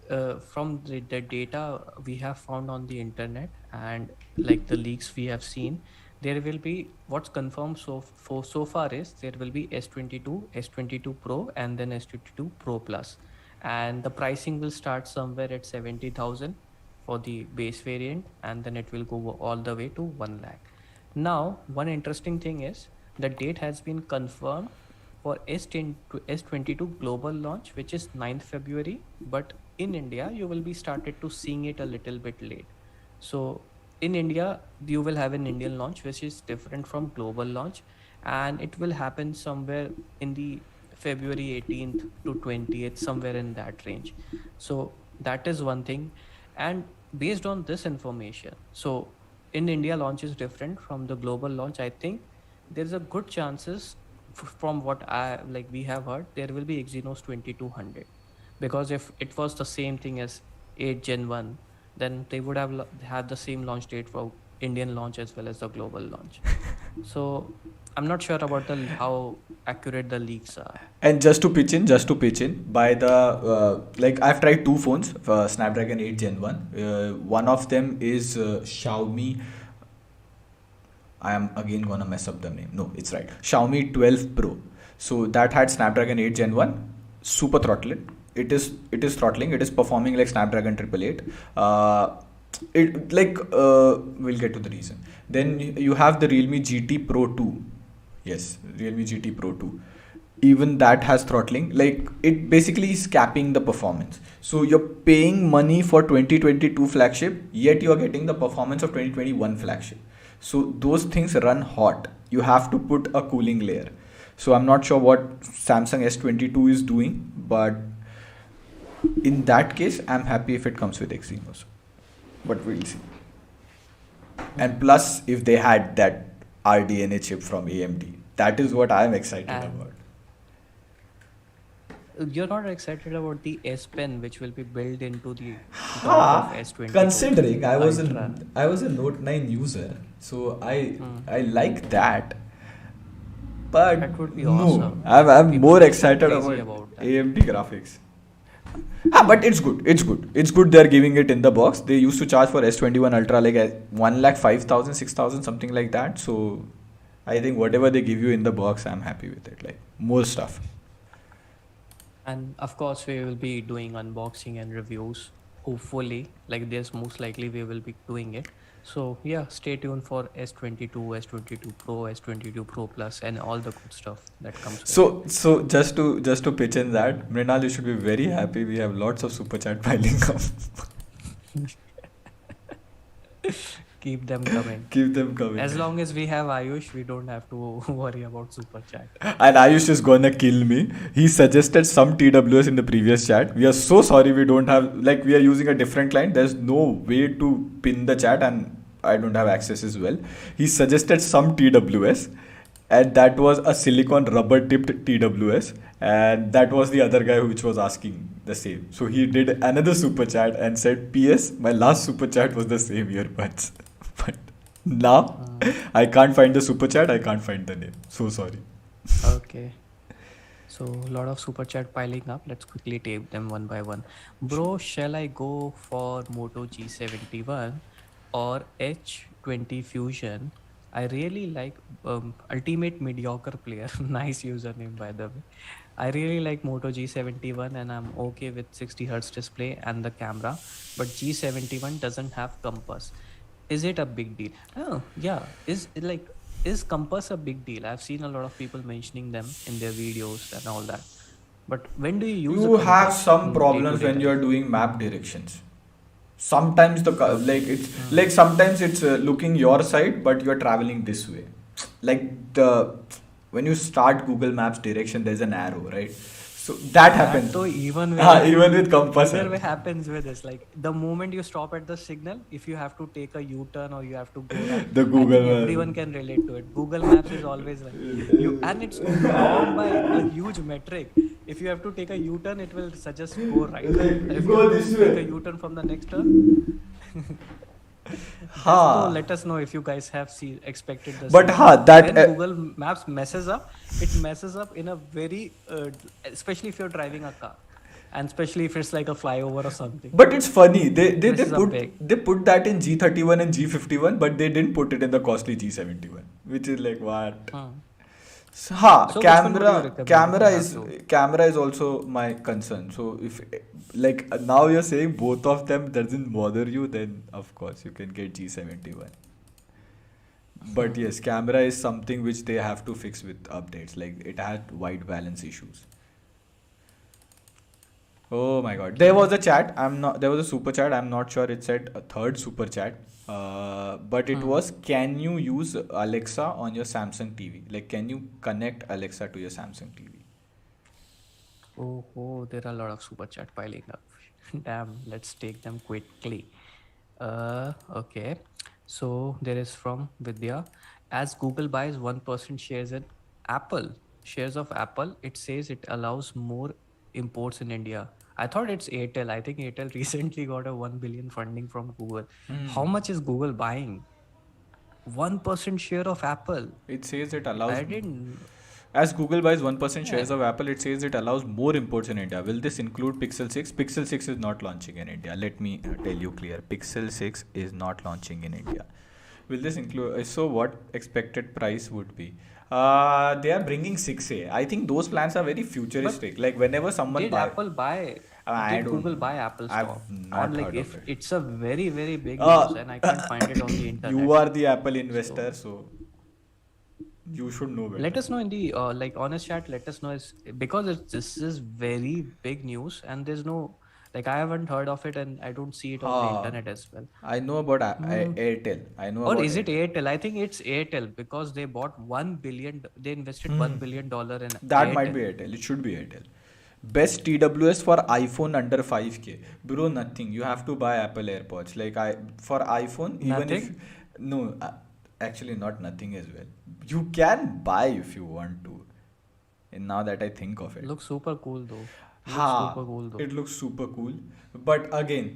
from the data we have found on the internet and like the leaks we have seen, there will be what's confirmed so far is there will be S22, S22 Pro, and then S22 Pro Plus, and the pricing will start somewhere at 70,000 for the base variant, and then it will go all the way to 1 lakh. Now, one interesting thing is the date has been confirmed for S10 to S22 global launch, which is 9th February. But in India, you will be started to seeing it a little bit late. So in India, you will have an Indian launch, which is different from global launch, and it will happen somewhere in the February 18th to 20th, somewhere in that range. So that is one thing. And based on this information, so in India launch is different from the global launch. I think there's a good chances from what I like we have heard, there will be Exynos 2200, because if it was the same thing as 8 Gen 1, then they would have had the same launch date for Indian launch as well as the global launch. So I'm not sure about the how accurate the leaks are. And just to pitch in, by the like I've tried two phones, Snapdragon 8 Gen 1. One of them is Xiaomi. I am again gonna mess up the name. No, it's right. Xiaomi 12 Pro. So that had Snapdragon 8 Gen 1, super throttled. It is throttling. It is performing like Snapdragon 888. We'll get to the reason. Then you have the Realme GT Pro 2. Yes, Realme GT Pro 2. Even that has throttling. Like it basically is capping the performance. So you're paying money for 2022 flagship, yet you're getting the performance of 2021 flagship. So those things run hot. You have to put a cooling layer. So I'm not sure what Samsung S22 is doing, but in that case, I'm happy if it comes with Exynos. But we'll see. And Hmm. plus, if they had that RDNA chip from AMD, that is what I'm excited And about. you're not excited about the S Pen, which will be built into the dock of Ha! S22 Considering Ultra. I was a Note 9 user, so Hmm. I like that. But That would be no, awesome. I'm People more will go excited crazy about about that. AMD graphics. But it's good. It's good. It's good they're giving it in the box. They used to charge for S21 Ultra like 1 lakh 5,000, 6,000, something like that. So I think whatever they give you in the box, I'm happy with it. Like more stuff. And of course, we will be doing unboxing and reviews. Hopefully, like this, most likely we will be doing it. So yeah, stay tuned for S22, S22 Pro, S22 Pro Plus, and all the good stuff that comes with it. So just to pitch in that, Mrinal, you should be very happy. We have lots of super chat piling up. Keep them coming. Keep them coming. As long as we have Ayush, we don't have to worry about super chat. And Ayush is gonna kill me. He suggested some TWS in the previous chat. We are so sorry we don't have, like, we are using a different client. There's no way to pin the chat, and I don't have access as well. He suggested some TWS, and that was a silicon rubber tipped TWS, and that was the other guy which was asking the same. So he did another super chat and said, "P.S. My last super chat was the same earbuds." But now Hmm. I can't find the super chat. I can't find the name. So sorry. Okay. So a lot of super chat piling up. Let's quickly tape them one by one. Bro, shall I go for Moto G71 or H20 Fusion? I really like Ultimate Mediocre Player. Nice username, by the way. I really like Moto G71 and I'm okay with 60 hertz display and the camera, but G71 doesn't have compass. Is it a big deal? Oh, yeah. Is compass a big deal? I've seen a lot of people mentioning them in their videos and all that. But when do you use a You have compass some in problems day-to-day when you are life? doing map directions. Sometimes like Okay. it's Hmm. like sometimes it's looking your side, but you are traveling this way. Like the when you start Google Maps direction, there's an arrow, right? So that That happens. though even with Even with compass either app. way happens with this. Like the moment you stop at the signal, if you have to take a U-turn or you have to go right, The I Google think everyone can relate to it. Google Maps is always like you, and it's wrong by a huge metric. If you have to take a U-turn, it will suggest go right. And Like if you have go to this take a way. U-turn from the next turn, that's though. Ha. Let us know if you guys have expected the But same. ha But that when Google Maps messes up, it messes up in a very, especially if you're driving a car, and especially if it's like a flyover or something, but it's funny. They messes up big. put that in G31 and G51, but they didn't put it in the costly G71, which is like what? Hmm. So, ha, So which one would you recommend if you have to? camera is also my concern. So if like now you're saying both of them doesn't bother you, then of course you can get G71. But Hmm. yes, camera is something which they have to fix with updates. Like it had white balance issues. Oh my god. There was Okay. a chat. I'm not there was a super chat. I'm not sure it said a third super chat. But it Hmm. was, can you use Alexa on your Samsung TV? Like can you connect Alexa to your Samsung TV? Oh, there are a lot of super chat piling up. Damn, let's take them quickly. Okay. So there is from Vidya. As Google buys 1% shares of Apple, it says it allows more imports in India. I thought it's Airtel. I think Airtel recently got a 1 billion funding from Google. How much is Google buying? 1% share of Apple. It says it allows I didn't. as Google buys 1% shares Yeah. of Apple, it says it allows more imports in India. Will this include Pixel 6? Pixel 6 is not launching in India. Let me tell you clear. Pixel 6 is not launching in India. Will this include? So, what expected price would be? They are bringing 6A. I think those plans are very But futuristic. Like whenever someone did buy, Apple buy? I Did don't Google know. buy Apple I've stock? On not like heard of if it. it's a very very big news Uh, and I can't find it on the you internet. are the Apple investor, So so you should know let better. us know in the like honest chat. Let us know is because this is very big news and there's no like I haven't heard of it and I don't see it on the Ha, internet as well. I know about Hmm. Airtel. I know Or about is it Airtel. Airtel? I think it's Airtel because they bought 1 billion. They invested Hmm. $1 billion in That might be Airtel. Airtel. It should be Airtel. Best TWS for iPhone under 5K. Bro, nothing. You have to buy Apple AirPods. Like I for iPhone, even if Nothing. no, actually not nothing as well. You can buy if you want to. And now that I think of it. Looks super cool though. Looks Ha, super cool though. it looks super cool. But again,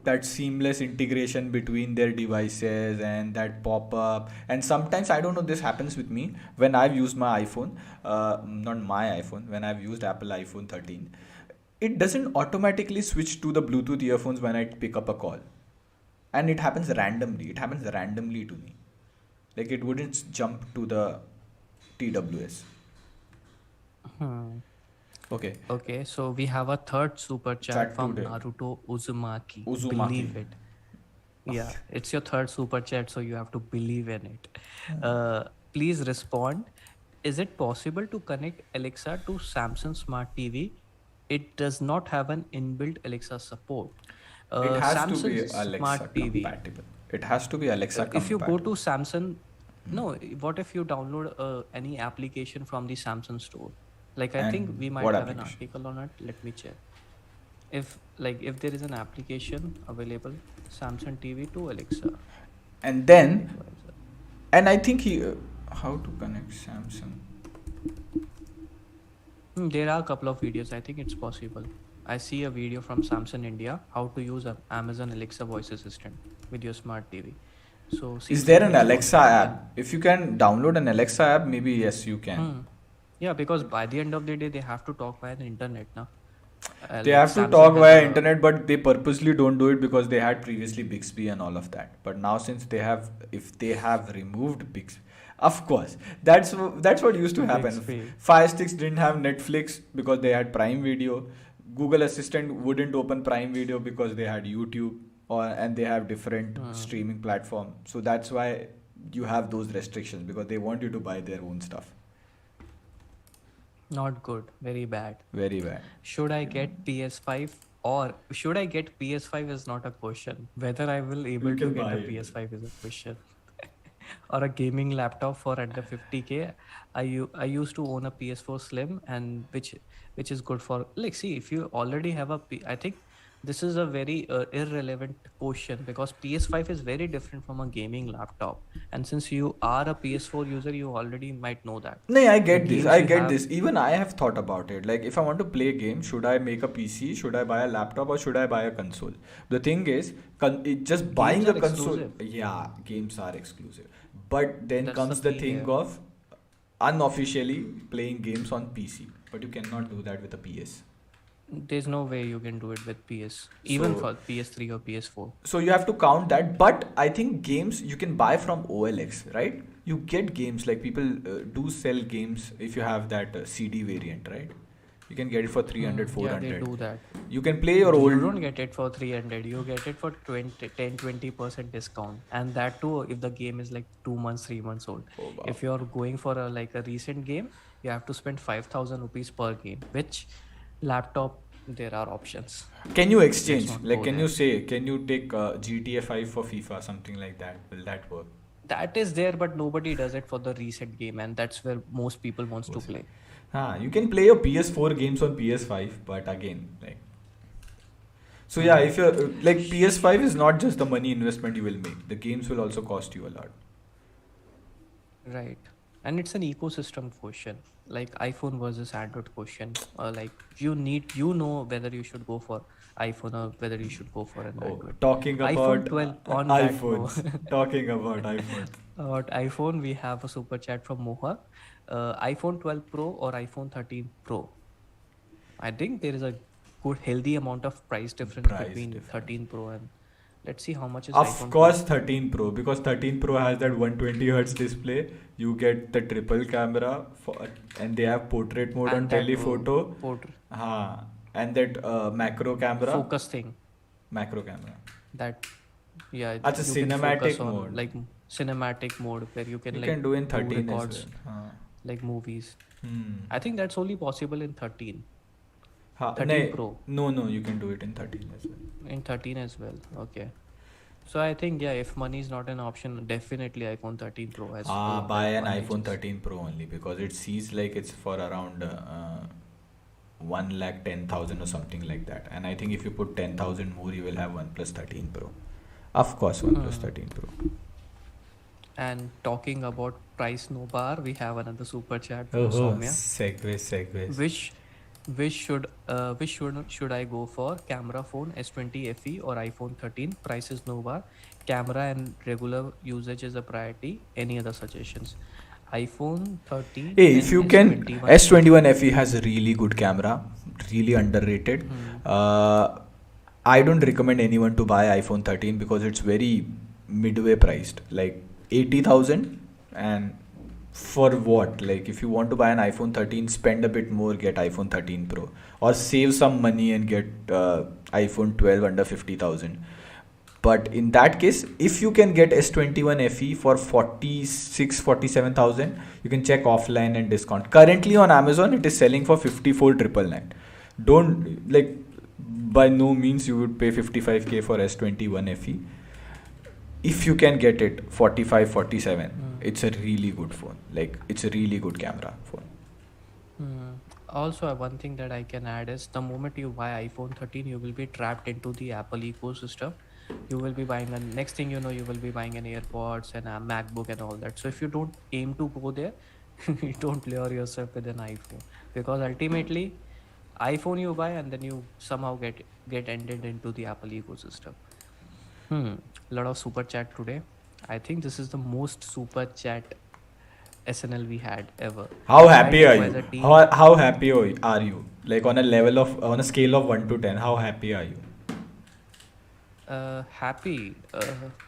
that seamless integration between their devices and that pop up. And sometimes, I don't know, this happens with me when I've used my iPhone, not my iPhone, when I've used Apple iPhone 13. It doesn't automatically switch to the Bluetooth earphones when I pick up a call. And it happens randomly. It happens randomly to me. Like it wouldn't jump to the TWS. Hmm. Okay, Okay, so we have a third super chat chat from today. Naruto Uzumaki. Uzumaki. Believe it. Yeah, it's your third super chat, so you have to believe in it. Please respond. Is it possible to connect Alexa to Samsung Smart TV? It does not have an inbuilt Alexa support. It has to Samsung be Smart Alexa TV. compatible. It has to be Alexa If you go to compatible. Samsung, no, what if you download any application from the Samsung store? Like I think And we what might have an application? article on it. Let me check. If like if there is an application available, Samsung TV to Alexa. And then, TechWiser. and I think how to connect Samsung. There are a couple of videos. I think it's possible. I see a video from Samsung India how to use a Amazon Alexa voice assistant with your smart TV. So Is seems there like an it's Alexa possible. And app? If you can download an Alexa app, maybe yes, you can. hmm, yeah, because by the end of the day, they have to talk via the internet now. They Like have to Samsung talk has via a internet, but they purposely don't do it because they had previously Bixby and all of that. But now since they have, if they have removed Bixby, of course, that's what used to big happen. speed. Fire Sticks didn't have Netflix because they had Prime Video. Google Assistant wouldn't open Prime Video because they had YouTube, or and they have different Hmm. streaming platform. So that's why you have those restrictions because they want you to buy their own stuff. Not good. Very bad. Very bad. Should I get PS5 or should I get PS5 is not a question. Whether I will You able to can get buy a it. PS5 is a question. Or a gaming laptop for under 50K. I used to own a PS4 Slim and which is good for like see if you already have I think this is a very irrelevant question because PS5 is very different from a gaming laptop, and since you are a PS4 user you already might know that No, I the get this. games I you get have. this. Even I have thought about it. Like, if I want to play a game, should I make a PC? Should I buy a laptop or should I buy a console? The thing is, just Games buying a are console, exclusive. yeah, games are exclusive. But then That's the comes the key thing here. of unofficially playing games on PC. But you cannot do that with a PS. There's no way you can do it with PS, even So for PS3 or PS4. so you have to count that, but I think games you can buy from OLX, right? You get games like people do sell games if you have that CD variant, right? You can get it for 300, Yeah, they 400. do that. You can play your You old. don't get it for 300. You get it for 20% discount. And that too, if the game is like 2 months, 3 months old. Oh wow. If you're going for like a recent game, you have to spend 5,000 rupees per game, which laptop, there are options. Can you Let's exchange? not Like, go can you there. say, can you take GTA 5 for FIFA, something like that? Will that work? That is there, but nobody does it for the recent game. And that's where most people wants to Was it? play. You can play your PS4 games on PS5, but again, like, so yeah, Hmm. if you're like PS5 is not just the money investment you will make. The games will also cost you a lot. Right. And it's an ecosystem question, like iPhone versus Android question. Like you know whether you should go for iPhone or whether you should go for an Oh, Android. talking iPhone about 12 on that note. iPhones. Talking about iPhones. About iPhone, we have a super chat from Moha. iPhone 12 Pro or iPhone 13 Pro? I think there is a good healthy amount of price difference Price between difference. 13 Pro and let's see how much is Of iPhone 12 course, Pro. 13 Pro, because 13 Pro has that 120 hertz display. You get the triple camera and they have portrait mode on And that telephoto. port And that macro camera. focus thing Macro camera. that yeah That's a you can focus cinematic on mode. like cinematic mode where you can You like can do in do 13 as well. records like movies. Hmm. I think that's only possible in 13 Nahi, Pro no, you can do it in 13 as well. in 13 as well. Okay, so I think yeah, if money is not an option, definitely iPhone 13 Pro Buy as an one iPhone reaches. 13 Pro only because it sees like it's for around 1,10,000 or something like that. And I think if you put 10,000 more, you will have OnePlus 13 Pro. Of course, OnePlus Hmm. 13 Pro. And talking about price no bar, we have another super chat from Oh, Soumya. segues. Which which should I go for? Camera phone S20 FE or iPhone 13? Price is no bar. Camera and regular usage is a priority. Any other suggestions? iPhone 13 Hey, if and you can, S21 FE. S21 FE has a really good camera, really underrated. Hmm. Uh, I don't recommend anyone to buy iPhone 13 because it's very midway priced, like 80,000. And for what? Like, if you want to buy an iPhone 13, spend a bit more, get iPhone 13 Pro, or save some money and get iPhone 12 under 50,000. But in that case, if you can get S21 FE for 46, 47,000, you can check offline and discount. Currently on Amazon, it is selling for 54,999. Don't like, by no means you would pay 55K for S21 FE. If you can get it 45, 47, Hmm. it's a really good phone. Like, it's a really good camera phone. Hmm. Also, one thing that I can add is the moment you buy iPhone 13, you will be trapped into the Apple ecosystem. You will be buying a next thing you know, you will be buying an AirPods and a MacBook and all that. So if you don't aim to go there, you don't lure yourself with an iPhone, because ultimately iPhone you buy and then you somehow get ended into the Apple ecosystem. Hmm. A lot of super chat today. I think this is the most super chat SNL we had ever. How Hi happy are you? TechWiser team. How happy are you? Like on a scale of 1 to 10, how happy are you? Happy.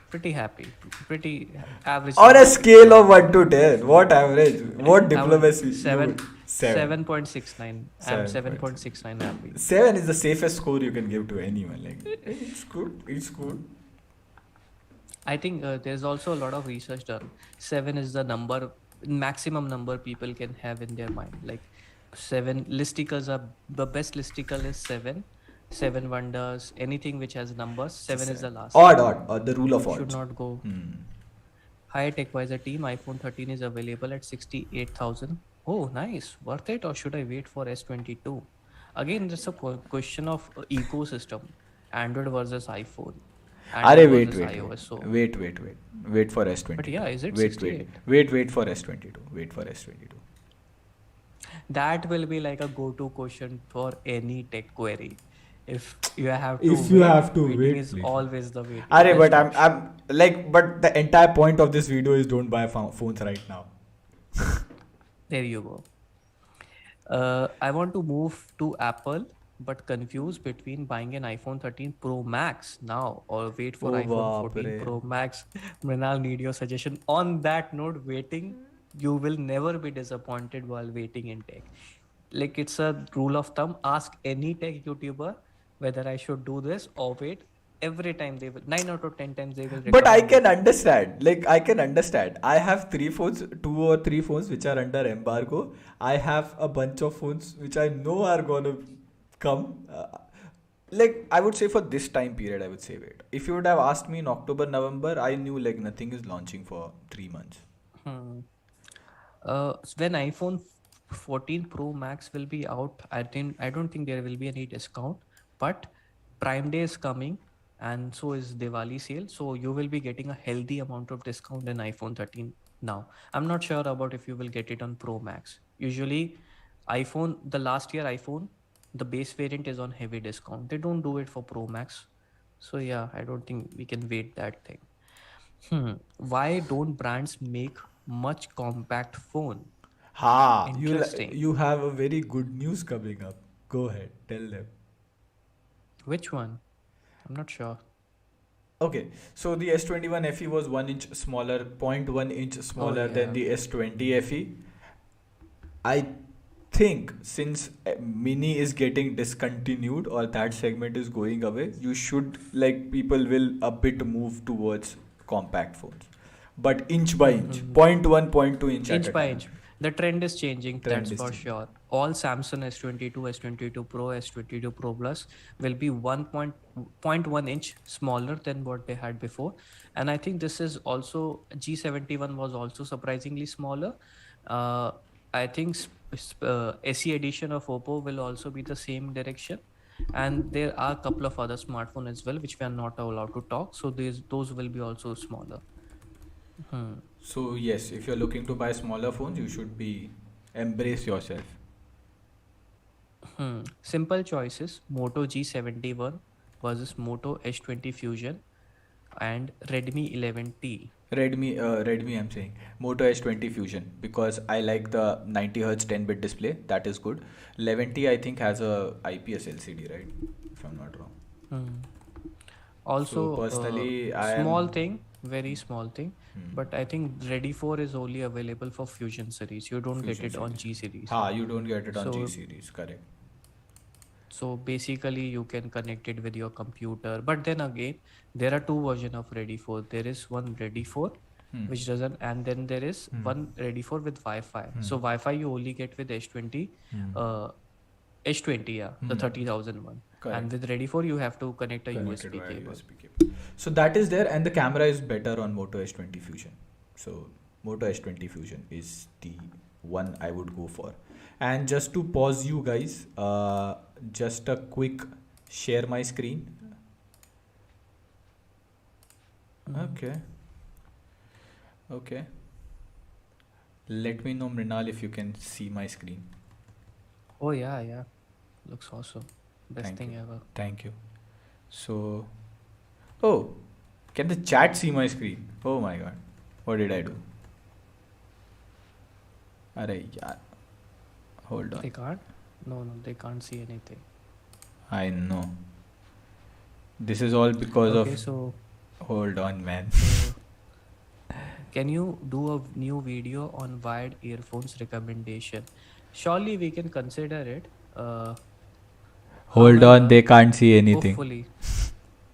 Pretty happy. Pretty average On a level. scale of 1 to 10, what average? What I would diplomacy? You would 7. 7.69. I'm 7.69 happy. 7 is the safest score you can give to anyone. Like it's good. It's good. I think there's also a lot of research done. 7 is the number, maximum number people can have in their mind. Like seven listicles are the best listicle is 7. 7 wonders, anything which has numbers, It's a 7 is 7. the last. Odd. The rule of Should odds. not go. Hmm. Hi TechWiser team, iPhone 13 is available at 68,000. Oh, nice. Worth it, or should I wait for S22? Again, it's a question of ecosystem. Android versus iPhone. Are Android wait, versus wait, wait, iOS. So, wait, wait, wait, wait for but S22. yeah, is it Wait, wait, 68? wait for S22. Wait for S22. That will be like a go-to question for any tech query. If you have to If you wait, have to waiting wait, is please. always the Are best but option. I'm like, but the entire point of this video is don't buy phones right now. There you go. I want to move to Apple, but confused between buying an iPhone 13 Pro Max now or wait for Oh, iPhone 14 baapre. Pro Max. Mrinal, need your suggestion. On that note, waiting, you will never be disappointed while waiting in tech. Like it's a rule of thumb. Ask any tech YouTuber whether I should do this or wait. Every time they will, 9 out of 10 times they will But I recommend can waiting. understand. Like I can understand. I have 3 phones, 2 or 3 phones which are under embargo. I have a bunch of phones which I know are gonna come. Like I would say for this time period, I would say wait. If you would have asked me in October, November, I knew like nothing is launching for 3 months. Hmm. When iPhone 14 Pro Max will be out, I don't think there will be any discount, but Prime Day is coming and so is Diwali sale. So you will be getting a healthy amount of discount in iPhone 13 now. I'm not sure about if you will get it on Pro Max. Usually the last year iPhone, the base variant is on heavy discount. They don't do it for Pro Max. So yeah, I don't think we can wait that thing. Why don't brands make much compact phone? Ha! Interesting. You have a very good news coming up. Go ahead, tell them. Which one? I'm not sure. Okay, so the S21 FE was 1 inch smaller, 0.1 inch Oh smaller than yeah. the S20 FE. I think since Mini is getting discontinued or that segment is going away, you should like people will a bit move towards compact phones, but inch by inch, Mm-hmm. point 0.1, point 0.2 inch at Inch a by time. inch. The trend is changing, Trend that's is for changing. sure. All Samsung S22, S22 Pro, S22 Pro Plus will be 1.1 inch smaller than what they had before. And I think this is also G71 was also surprisingly smaller. Uh, I think SE edition of Oppo will also be the same direction. And there are a couple of other smartphones as well, which we are not allowed to talk. So those will be also smaller. Hmm. So yes, if you're looking to buy smaller phones, you should be embrace yourself. Simple choices: Moto G71 versus Moto H20 Fusion and Redmi 11T. Redmi, I'm saying Moto S20 Fusion because I like the 90 Hz 10-bit display. That is good. 11T I think has a IPS LCD, right? If I'm not wrong. Hmm. So Also, personally, I small am. thing, very small thing, but I think Ready 4 is only available for Fusion series. You don't get Fusion it on series. G series. Ha, you don't get it on G So series, correct? So basically, you can connect it with your computer. But then again, there are two versions of Ready for. There is one Ready for, Hmm. which doesn't, and then there is Hmm. one Ready for with Wi-Fi. Hmm. So Wi-Fi you only get with H20, Hmm. uh, H20, yeah, the Hmm. 30,000 one. And Correct. with Ready for, you have to connect a Connected USB via cable. USB cable. So that is there, and the camera is better on Moto S20 Fusion. So Moto S20 Fusion is the one I would go for. And just to pause you guys, just a quick share my screen. Okay. Okay. Let me know, Mrinal, if you can see my screen. Oh yeah, yeah. Looks awesome. Best Thank you. thing ever. Thank you. So, oh, can the chat see my screen? Oh my god. What did I do? Arey yaar. Hold on. They can't? No, no, they can't see anything. I know. This is all because Okay, of. so Hold on, man. so can you do a new video on wired earphones recommendation? Surely we can consider it. Hold on, However, they can't see anything. hopefully,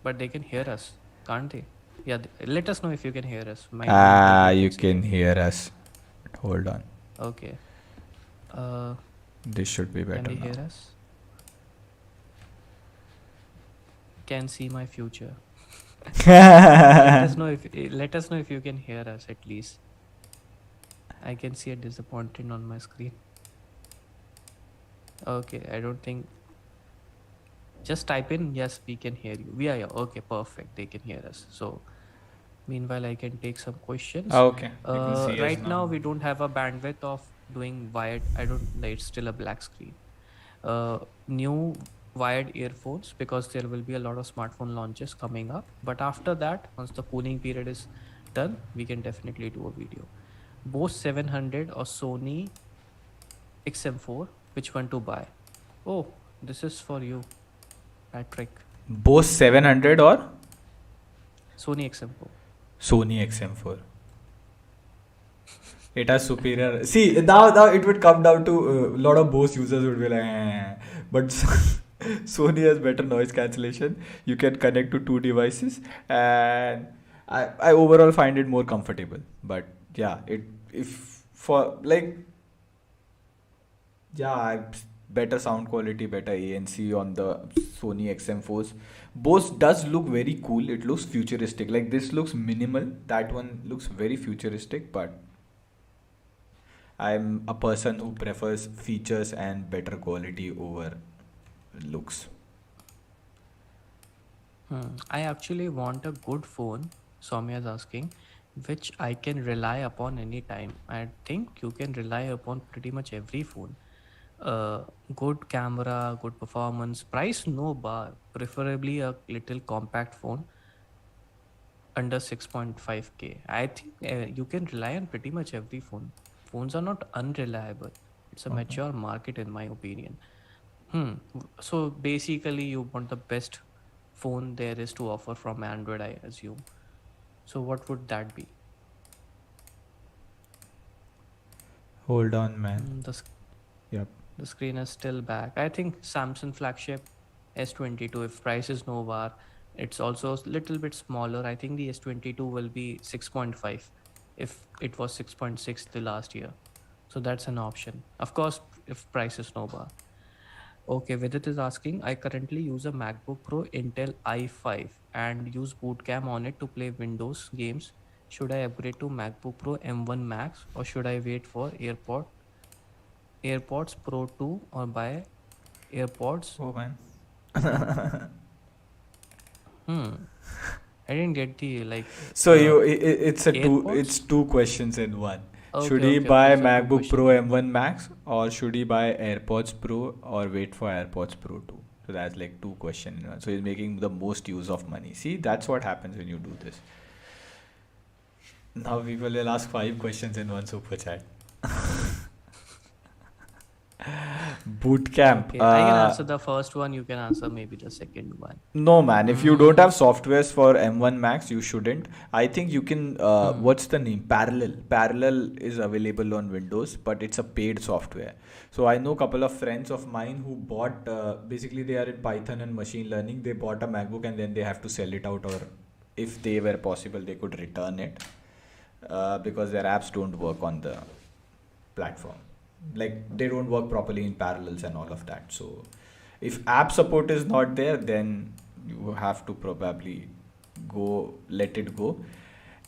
but they can hear us, can't they? Yeah, let us know if you can hear us. Might help Ah, you to you can explain. hear us. Hold on. Okay. Uh, This should be can better they now. hear us? Can see my future. Let us know if you can hear us at least. I can see a disappointed on my screen. Okay, I don't think. Just type in yes, we can hear you. Yeah, yeah. Okay, perfect. They can hear us. So meanwhile, I can take some questions. Okay, you can see us Right now. now, we don't have a bandwidth of doing wired. I don't. It's still a black screen. New wired earphones because there will be a lot of smartphone launches coming up. But after that, once the cooling period is done, we can definitely do a video. Bose 700 or Sony XM4, which one to buy? Oh, this is for you, Patrick. Bose 700 or Sony XM4. Sony XM4. It has superior. See, now it would come down to a lot of Bose users would be like, but Sony has better noise cancellation. You can connect to two devices, and I overall find it more comfortable. But yeah, it if for like yeah, better sound quality, better ANC on the Sony XM4s. Bose does look very cool. It looks futuristic. Like this looks minimal. That one looks very futuristic, but I'm a person who prefers features and better quality over looks. I actually want a good phone, Soumya is asking, which I can rely upon anytime. I think you can rely upon pretty much every phone. Good camera, good performance, price no bar, preferably a little compact phone under 6.5K. I think you can rely on pretty much every phone. Phones are not unreliable. It's a Okay. mature market, in my opinion. So basically, you want the best phone there is to offer from Android, I assume. So what would that be? Hold on, man. Hmm, Yep. the screen is still back. I think Samsung flagship S22. If price is no var, it's also a little bit smaller. I think the S22 will be 6.5 if it was 6.6 the last year. So that's an option. Of course, if price is no bar. Okay, Vidit is asking, I currently use a MacBook Pro Intel i5 and use Bootcamp on it to play Windows games. Should I upgrade to MacBook Pro M1 Max or should I wait for AirPods Pro 2 or buy AirPods? Oh man. Hmm. I didn't get the like So it's AirPods. two questions in one. Should Okay, he okay, okay. buy So two MacBook Pro questions. M1 Max or should he buy AirPods Pro or wait for AirPods Pro 2? So that's like two questions in one. So he's making the most use of money. See, that's what happens when you do this. Now people will ask five questions in one super chat. Bootcamp. Okay, I can answer the first one. You can answer maybe the second one. No, man. If you don't Mm, have softwares for M1 Max, you shouldn't. I think you can. hmm. What's the name? Parallel. Parallel is available on Windows, but it's a paid software. So I know a couple of friends of mine who bought. Basically, they are in Python and machine learning. They bought a MacBook and then they have to sell it out, or if they were possible, they could return it because their apps don't work on the platform. Like they don't work properly in parallels and all of that. So if app support is not there, then you have to probably go let it go.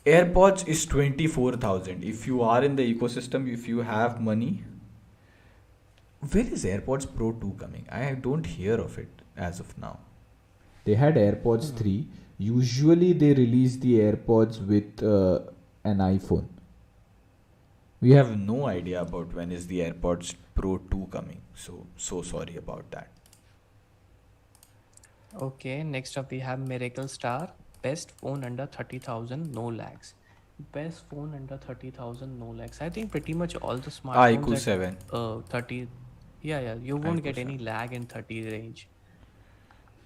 AirPods is 24,000. If you are in the ecosystem, if you have money, where is AirPods Pro 2 coming? I don't hear of it as of now. They had AirPods Hmm. 3. Usually they release the AirPods with an iPhone. We have no idea about when is the AirPods Pro 2 coming. So sorry about that. Okay, next up we have Miracle Star. Best phone under 30,000, no lags. Best phone under 30,000, no lags. I think pretty much all the smartphones iQOO at 7. 30. Yeah, yeah, you won't iQOO get 7. any lag in 30 range.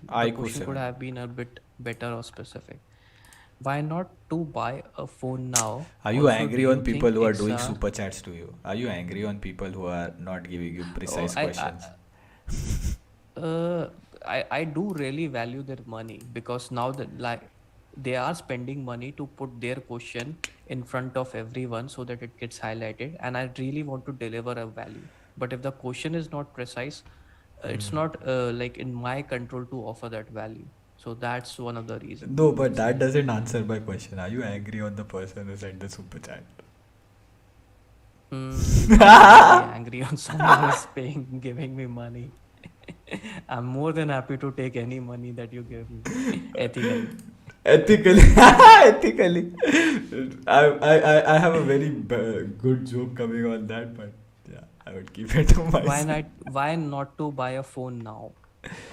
The iQOO question could 7. have been a bit better or specific. Why not to buy a phone now? Are you Also, do angry on you people think who are doing XR? super chats to you? Are you angry on people who are not giving you Oh, precise questions? uh, I do really value their money because now that like they are spending money to put their question in front of everyone so that it gets highlighted, and I really want to deliver a value. But if the question is not precise, it's not like in my control to offer that value. So that's one of the reason. No, but that doesn't answer my question. Are you angry on the person who sent the super chat? I'm really angry on someone who's paying, giving me money. I'm more than happy to take any money that you give me ethically. Ethically, ethically. I have a very good joke coming on that, but yeah, I would keep it to Why myself. not? Why not to buy a phone now?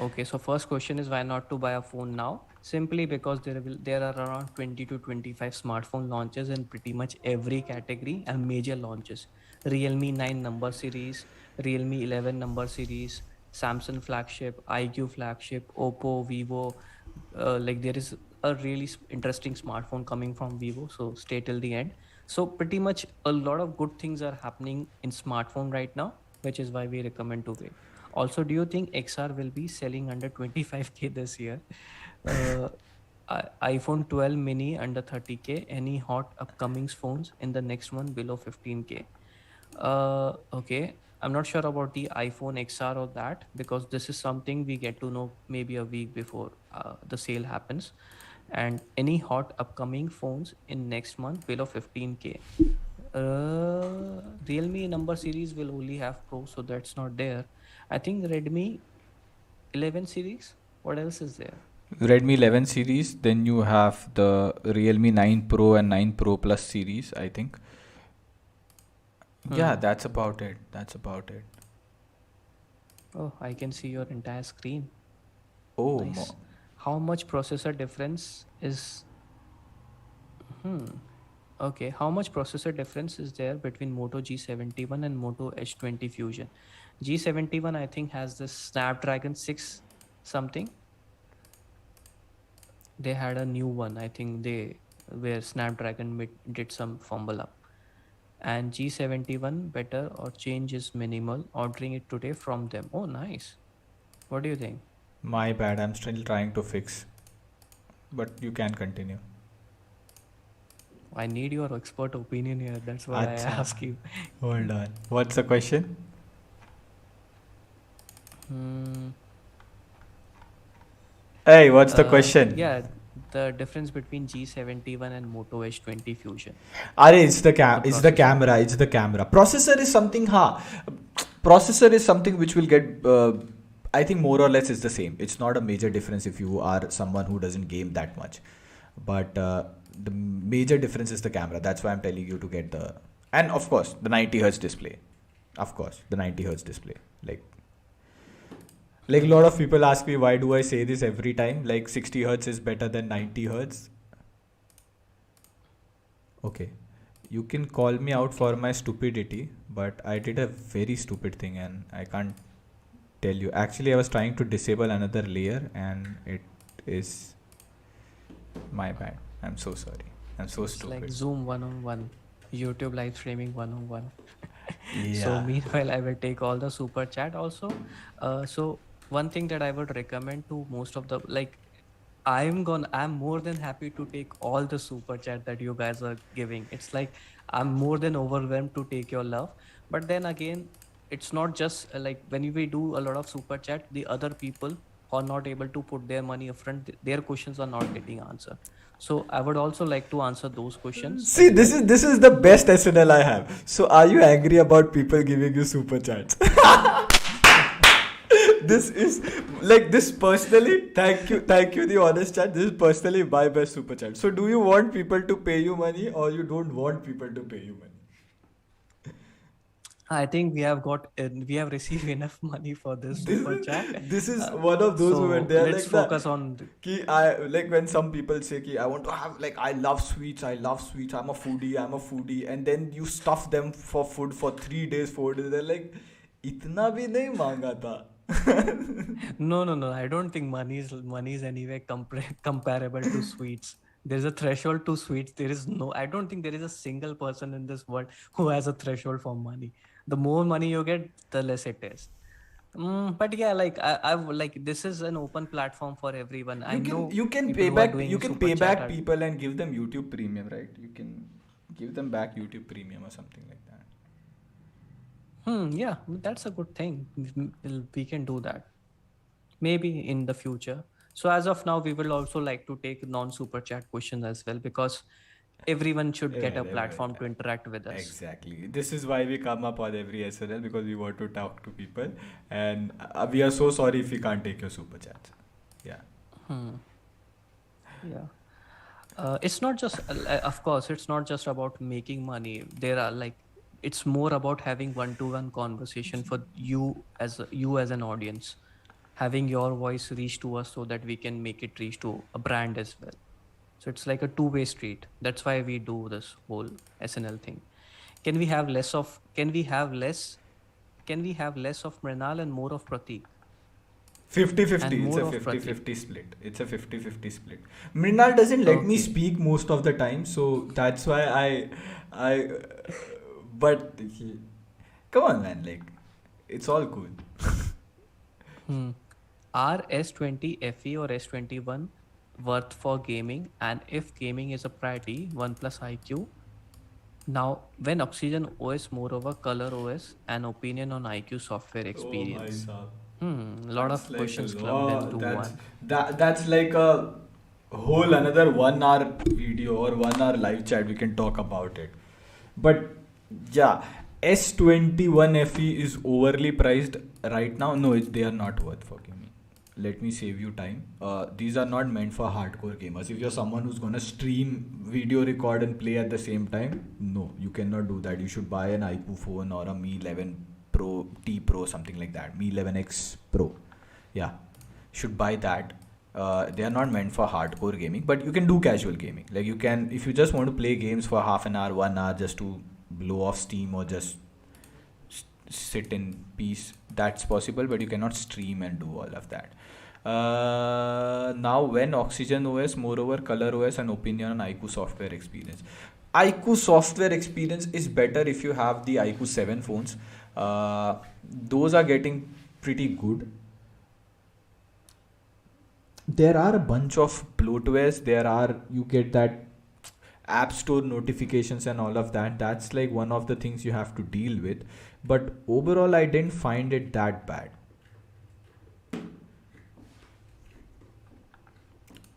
Okay, so first question is why not to buy a phone now? Simply because there are around 20 to 25 smartphone launches in pretty much every category and major launches. Realme 9 number series, Realme 11 number series, Samsung flagship, iQOO flagship, Oppo, Vivo. Like there is a really interesting smartphone coming from Vivo, so stay till the end. So pretty much a lot of good things are happening in smartphone right now, which is why we recommend to wait. Also, do you think XR will be selling under 25K this year? Uh, iPhone 12 mini under 30K. Any hot upcoming phones in the next one below 15K? Okay. I'm not sure about the iPhone XR or that because this is something we get to know maybe a week before the sale happens. And any hot upcoming phones in next month below 15K? Realme number series will only have Pro, so that's not there. I think Redmi 11 series. What else is there? Redmi 11 series, then you have the Realme 9 Pro and 9 Pro Plus series, I think. Yeah, Hmm. that's about it. That's about it. Oh, I can see your entire screen. Oh, Nice. How much processor difference is? Hmm. Okay. How much processor difference is there between Moto G71 and Moto H20 Fusion? G71 I think has this Snapdragon 6 something. They had a new one. I think they where Snapdragon did some fumble up. And G71 better or change is minimal. Ordering it today from them. Oh, nice. What do you think? my bad. I'm still trying to fix, but you can continue. I need your expert opinion here. That's what I Acha, ask you. hold on. What's the question? Hmm. Hey, what's the question? Yeah, the difference between G71 and Moto H20 Fusion, Are the it's the processor. camera, it's the camera. Processor is something, processor is something which will get, I think more or less is the same. It's not a major difference if you are someone who doesn't game that much. But the major difference is the camera. That's why I'm telling you to get the, and of course, the 90 hertz display. Of course, the 90 hertz display. Like a lot Hmm. of people ask me why do I say this every time? Like 60 hertz is better than 90 hertz. Okay. You can call me out Okay. for my stupidity, but I did a very stupid thing and I can't tell you. Actually, I was trying to disable another layer and it is my bad. I'm so sorry. I'm so It's like stupid. Zoom one on one, YouTube live streaming one on one. So Yeah. meanwhile, I will take all the super chat also. So one thing that I would recommend to most of the like I'm more than happy to take all the super chat that you guys are giving. It's like I'm more than overwhelmed to take your love. But then again, it's not just like when we do a lot of super chat, the other people who are not able to put their money upfront, their questions are not getting answered. So I would also like to answer those questions See, as well. this is the best SNL I have. So are you angry about people giving you super chats? This is like this personally. Thank you, the honest chat. This is personally my best super chat. So, do you want people to pay you money, or you don't want people to pay you money? I think we have received enough money for this This super chat. this is one of those moments. So They are let's like that. focus on. Ki I like when some people say ki I want to have like I love sweets. I love sweets. I'm a foodie. I'm a foodie. And then you stuff them for food for 3 days, 4 days. They're like, इतना भी नहीं मांगा था. No. I don't think money is anyway comparable to sweets. There's a threshold to sweets. There is no. I don't think there is a single person in this world who has a threshold for money. The more money you get, the less it is. But yeah, like I've like this is an open platform for everyone. I know You can people pay who are back doing you can super pay chat back are. people and give them YouTube Premium, right? You can give them back YouTube Premium or something like that. Yeah, that's a good thing. We can do that. Maybe in the future. So as of now, we will also like to take non-super chat questions as well because everyone should get a platform to interact with us. Exactly. This is why we come up on every SNL because we want to talk to people, and we are so sorry if we can't take your super chats. Yeah. Hmm. Yeah. It's not just, of course, it's not just about making money. There are like, it's more about having one-to-one conversation for you as an audience, having your voice reach to us so that we can make it reach to a brand as well. So it's like a two-way street. That's why we do this whole SNL thing. Can we have less of? Can we have less? Can we have less of Mrinal and more of Pratik? 50-50. And It's more a of Pratik. 50-50 split. It's a 50-50 split. Mrinal doesn't let me Okay. speak most of the time, so that's why I. But come on, man. Like, it's all cool. Hmm. Are S20 FE or S21 worth for gaming? And if gaming is a priority, OnePlus iQOO. Now, when Oxygen OS, moreover, Color OS, an opinion on iQOO software Oh my experience. god. A lot That's of like a questions clubbed lot. into one. That's like a whole another 1 hour video or 1 hour live chat. We can talk about it. But yeah, S21 FE is overly priced right now. No, they are not worth fucking me. Let me save you time. These are not meant for hardcore gamers. If you're someone who's gonna stream, video record, and play at the same time, no, you cannot do that. You should buy an iQOO phone or a Mi 11 Pro, T Pro, something like that. Mi 11X Pro. Yeah, should buy that. They are not meant for hardcore gaming, but you can do casual gaming. Like you can, if you just want to play games for half an hour, 1 hour, just to blow off steam or just sit in peace, that's possible. But you cannot stream and do all of that. Now, when OxygenOS, moreover, ColorOS, and opinion on iQOO software experience. iQOO software experience is better if you have the iQOO 7 phones. Those are getting pretty good. There are a bunch of bloatwares. You get that app store notifications and all of that. That's like one of the things you have to deal with. But overall, I didn't find it that bad.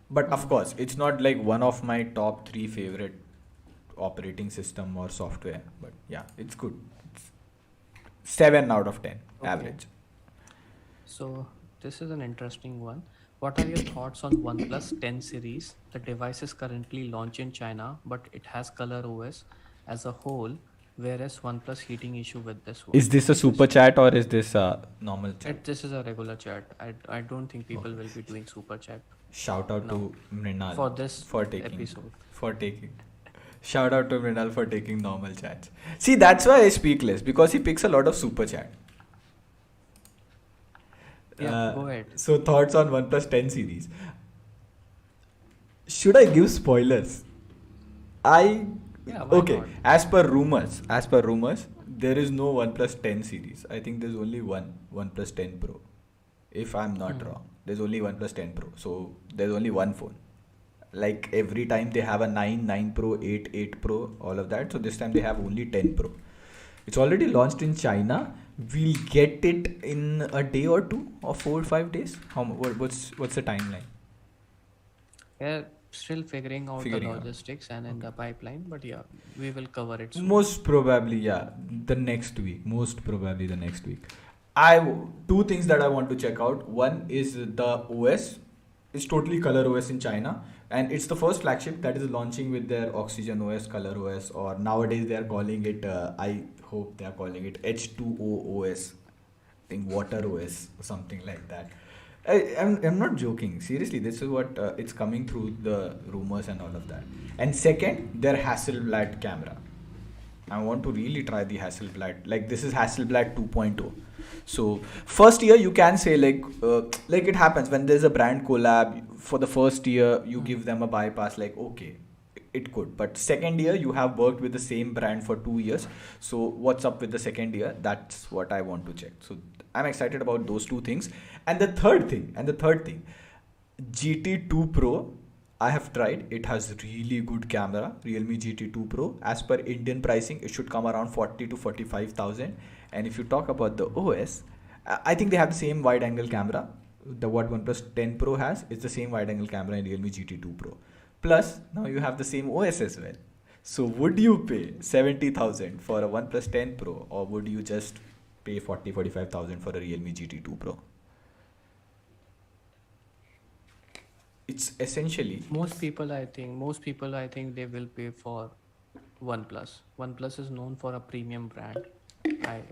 But of course, it's not like one of my top 3 favorite operating system or software. But yeah, it's good. It's 7 out of 10 Okay. average. So this is an interesting one. What are your thoughts on OnePlus 10 series? The device is currently launched in China, but it has Color OS as a whole, whereas OnePlus heating issue with this one. Is this a super chat or is this a normal chat? This is a regular chat. I don't think people Okay. will be doing super chat Shout out now to Mrinal for this for taking episode. for taking. Shout out to Mrinal for taking normal chats. See, that's why I speak less because he picks a lot of super chat. Yeah, go ahead. So thoughts on OnePlus 10 series. Should I give spoilers? I Yeah, why okay. not? As per rumors, there is no OnePlus 10 series. I think there's only one OnePlus 10 Pro. If I'm not Hmm. wrong, there's only OnePlus 10 Pro. So there's only one phone. Like every time they have a 9, 9 Pro, 8, 8 Pro, all of that. So this time they have only 10 Pro. It's already launched in China. We'll get it in a day or two or 4 or 5 days. What's the timeline? Yeah, still figuring out the Figuring out. logistics and in the pipeline, but yeah, we will cover it soon. Most probably, yeah, the next week. Most probably the next week. Two things that I want to check out. One is the OS. It's totally color OS in China, and it's the first flagship that is launching with their OxygenOS, color OS, or nowadays they are calling it. I hope they are calling it H2O OS. I think Water OS or something like that. I'm not joking. Seriously, this is what it's coming through the rumors and all of that. And second, their Hasselblad camera. I want to really try the Hasselblad. Like this is Hasselblad 2.0. So first year you can say like it happens when there's a brand collab. For the first year you give them a bypass. Like okay, it could. But second year you have worked with the same brand for 2 years. So what's up with the second year? That's what I want to check. So I'm excited about those two things. And the third thing, GT2 Pro. I have tried. It has really good camera. Realme GT2 Pro. As per Indian pricing, it should come around 40 to 45,000. And if you talk about the OS, I think they have the same wide-angle camera. The what OnePlus 10 Pro has is the same wide-angle camera in Realme GT2 Pro. Plus, now you have the same OS as well. So would you pay 70,000 for a OnePlus 10 Pro, or would you just pay 45,000 for a Realme GT2 Pro? It's essentially Most people I think they will pay for OnePlus. OnePlus is known for a premium brand.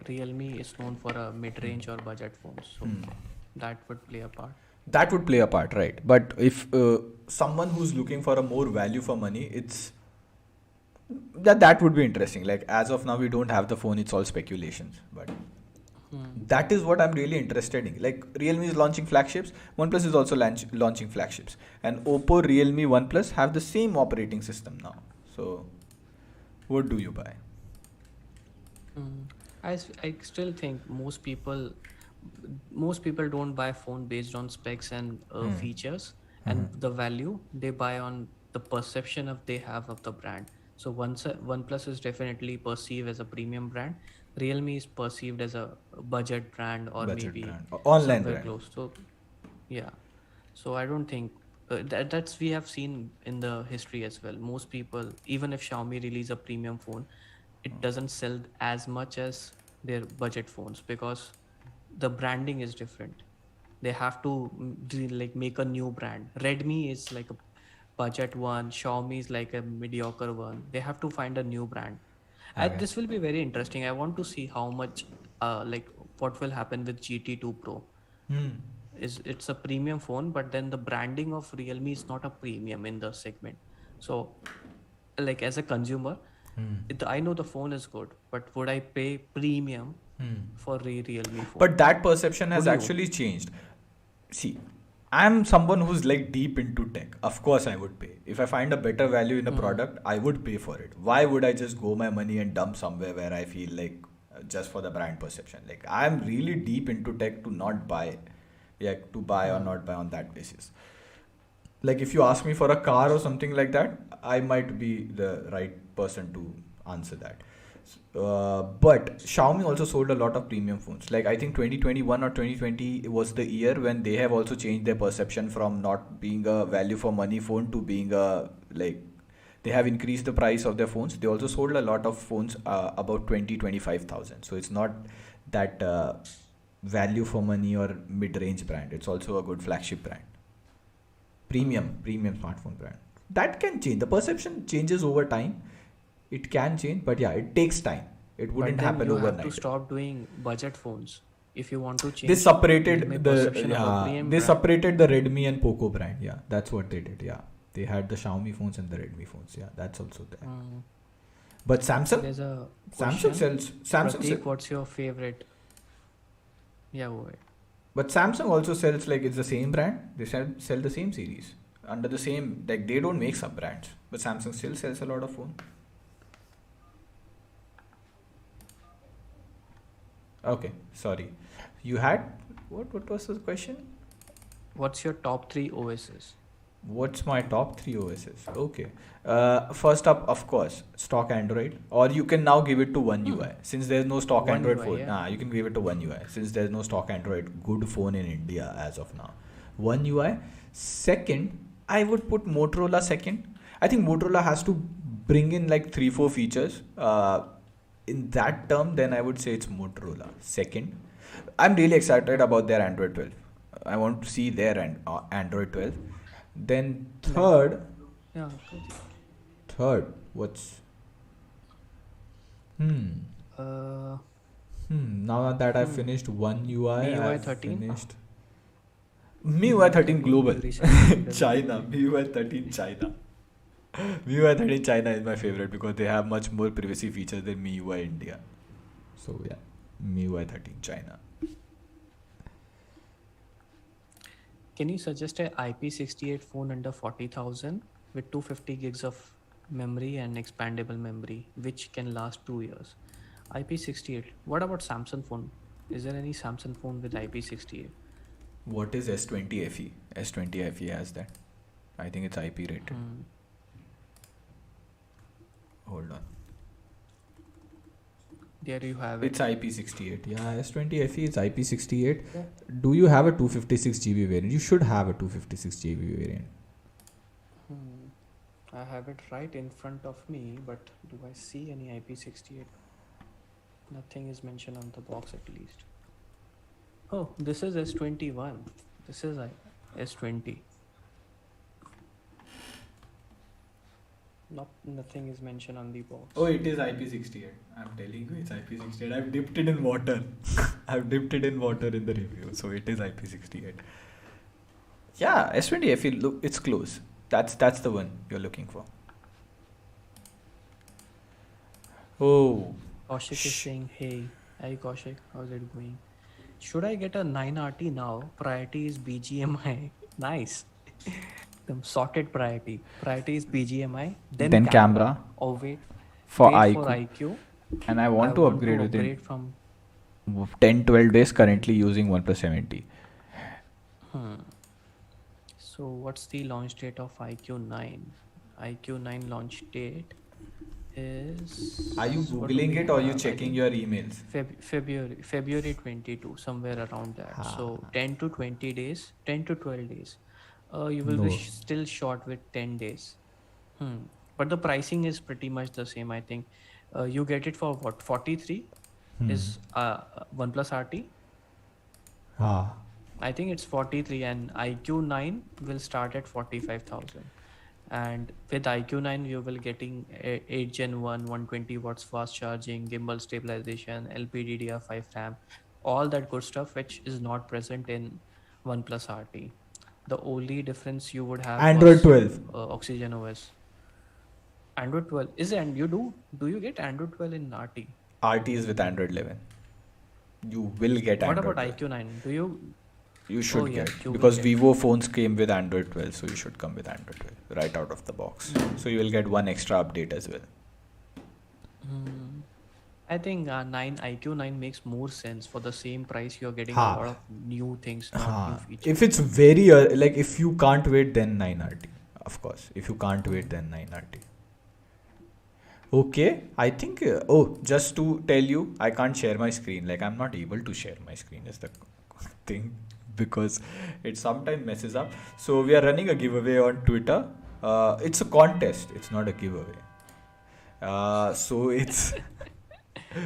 Realme is known for a mid-range or budget phones. So that would play a part. that would play a part, right? But if someone who's looking for a more value for money, it's that would be interesting. Like as of now, we don't have the phone; it's all speculations. But that is what I'm really interested in. Like Realme is launching flagships, OnePlus is also launching flagships, and Oppo, Realme, OnePlus have the same operating system now. So, what do you buy? Mm. I still think most people don't buy phone based on specs and features and the value. They buy on the perception of they have of the brand. So once OnePlus is definitely perceived as a premium brand, Realme is perceived as a budget brand or Budget maybe brand, online somewhere brand. close. So yeah, so I don't think that's we have seen in the history as well. Most people, even if Xiaomi release a premium phone, it doesn't sell as much as their budget phones because the branding is different. They have to like make a new brand. Redmi is like a budget one. Xiaomi is like a mediocre one. They have to find a new brand. Okay. This will be very interesting. I want to see how much, like, what will happen with GT2 Pro. Hmm. It's a premium phone, but then the branding of Realme is not a premium in the segment. So, like as a consumer, I know the phone is good, but would I pay premium for a Realme phone? But that perception has Would you? actually changed. See, I'm someone who's like deep into tech. Of course, I would pay. If I find a better value in a product, I would pay for it. Why would I just go my money and dump somewhere where I feel like just for the brand perception? Like I'm really deep into tech to not buy, yeah, to buy or not buy on that basis. Like if you ask me for a car or something like that, I might be the right person to answer that. But Xiaomi also sold a lot of premium phones. Like I think 2021 or 2020 was the year when they have also changed their perception from not being a value for money phone to being a like they have increased the price of their phones. They also sold a lot of phones about 20 to 25,000. So it's not that value for money or mid-range brand. It's also a good flagship brand. Premium smartphone brand. That can change. The perception changes over time. It can change, but yeah, it takes time. It But wouldn't then happen you have to overnight. stop doing budget phones if you want to They change my separated the perception of a premium they brand. separated the Redmi and Poco brand. Yeah, that's what they did. Yeah, they had the Xiaomi phones and the Redmi phones. Yeah, that's also there. Mm. But Samsung, There's a Samsung question. sells Samsung, Pratik, what's your favorite? Yeah, go ahead. but Samsung also sells like it's the same brand. They sell the same series under the same like they don't make sub brands, but Samsung still sells a lot of phone. Okay, sorry. You had what? What was the question? What's your top three OSs? What's my top three OSs? Okay. First up, of course, stock Android, or you can now give it to One UI. Since there's no stock One Android UI, phone, yeah. you can give it to One UI. Since there's no stock Android good phone in India as of now. One UI. Second, I would put Motorola second. I think Motorola has to bring in like 3 4 features. In that term, then I would say it's Motorola second. I'm really excited about their Android 12. I want to see their Android 12. Then Like, yeah, third, what's hmm uh, now that I've finished One UI, MIUI I've 13. finished MIUI MIUI 13 13 global. you recently did a review. China, MIUI 13 China. MIUI 13 China is my favorite because they have much more privacy features than MIUI India. So yeah, MIUI 13 China. Can you suggest a IP68 phone under 40,000 with 250 gigs of memory and expandable memory, which can last 2 years? IP68. What about Samsung phone? Is there any Samsung phone with IP68? What is S20 FE? S20 FE has that. I think it's IP rated. Hold on. There you have it. It's IP68. Yeah, S20 FE is IP68. Yeah. Do you have a 256 GB variant? You should have a 256 GB variant. I have it right in front of me, but do I see any IP68? Nothing is mentioned on the box at least. Oh, this is S21. This is S20. Nothing is mentioned on the box. Oh, it is IP68. I'm telling you, it's IP68. I've dipped it in water. I've dipped it in water in the review, so it is IP68. Yeah, S20 FE. Look, it's close. That's the one you're looking for. Oh. Kaushik is saying, hey, Kaushik, how's it going? Should I get a 9RT now? Priority is BGMI. Nice. The sorted priority. Priority is BGMI, then camera. Oh, wait for iQOO. And I want to upgrade within from 10-12 days, currently using OnePlus 70. So what's the launch date of iQOO 9? iQOO 9 launch date is... Are you Googling it or are you checking your emails? February 22, somewhere around that. So 10 to 20 days, 10 to 12 days. You will be still short with 10 days. But the pricing is pretty much the same, I think. You get it for what? 43 is OnePlus RT. I think it's 43, and iQOO 9 will start at 45,000. And with iQOO 9, you will getting 8 Gen 1, 120 watts fast charging, gimbal stabilization, LPDDR5 RAM, all that good stuff, which is not present in OnePlus RT. The only difference you would have Android 12, OxygenOS. Android 12 is, and you do you get Android 12 in RT? RT is with Android 11. You will get Android 12. What about iQOO 9? Do you? You should get, because Vivo phones came with Android 12, so you should come with Android 12 right out of the box. So you will get one extra update as well. I think iQOO 9 makes more sense. For the same price, you're getting a lot of new things, not new features. If it's very like, if you can't wait, then 9RT. Of course, if you can't wait, then 9RT. Okay, I think just to tell you, I can't share my screen. Like, I'm not able to share my screen is the thing, because it sometimes messes up. So we are running a giveaway on Twitter. It's a contest, it's not a giveaway. So it's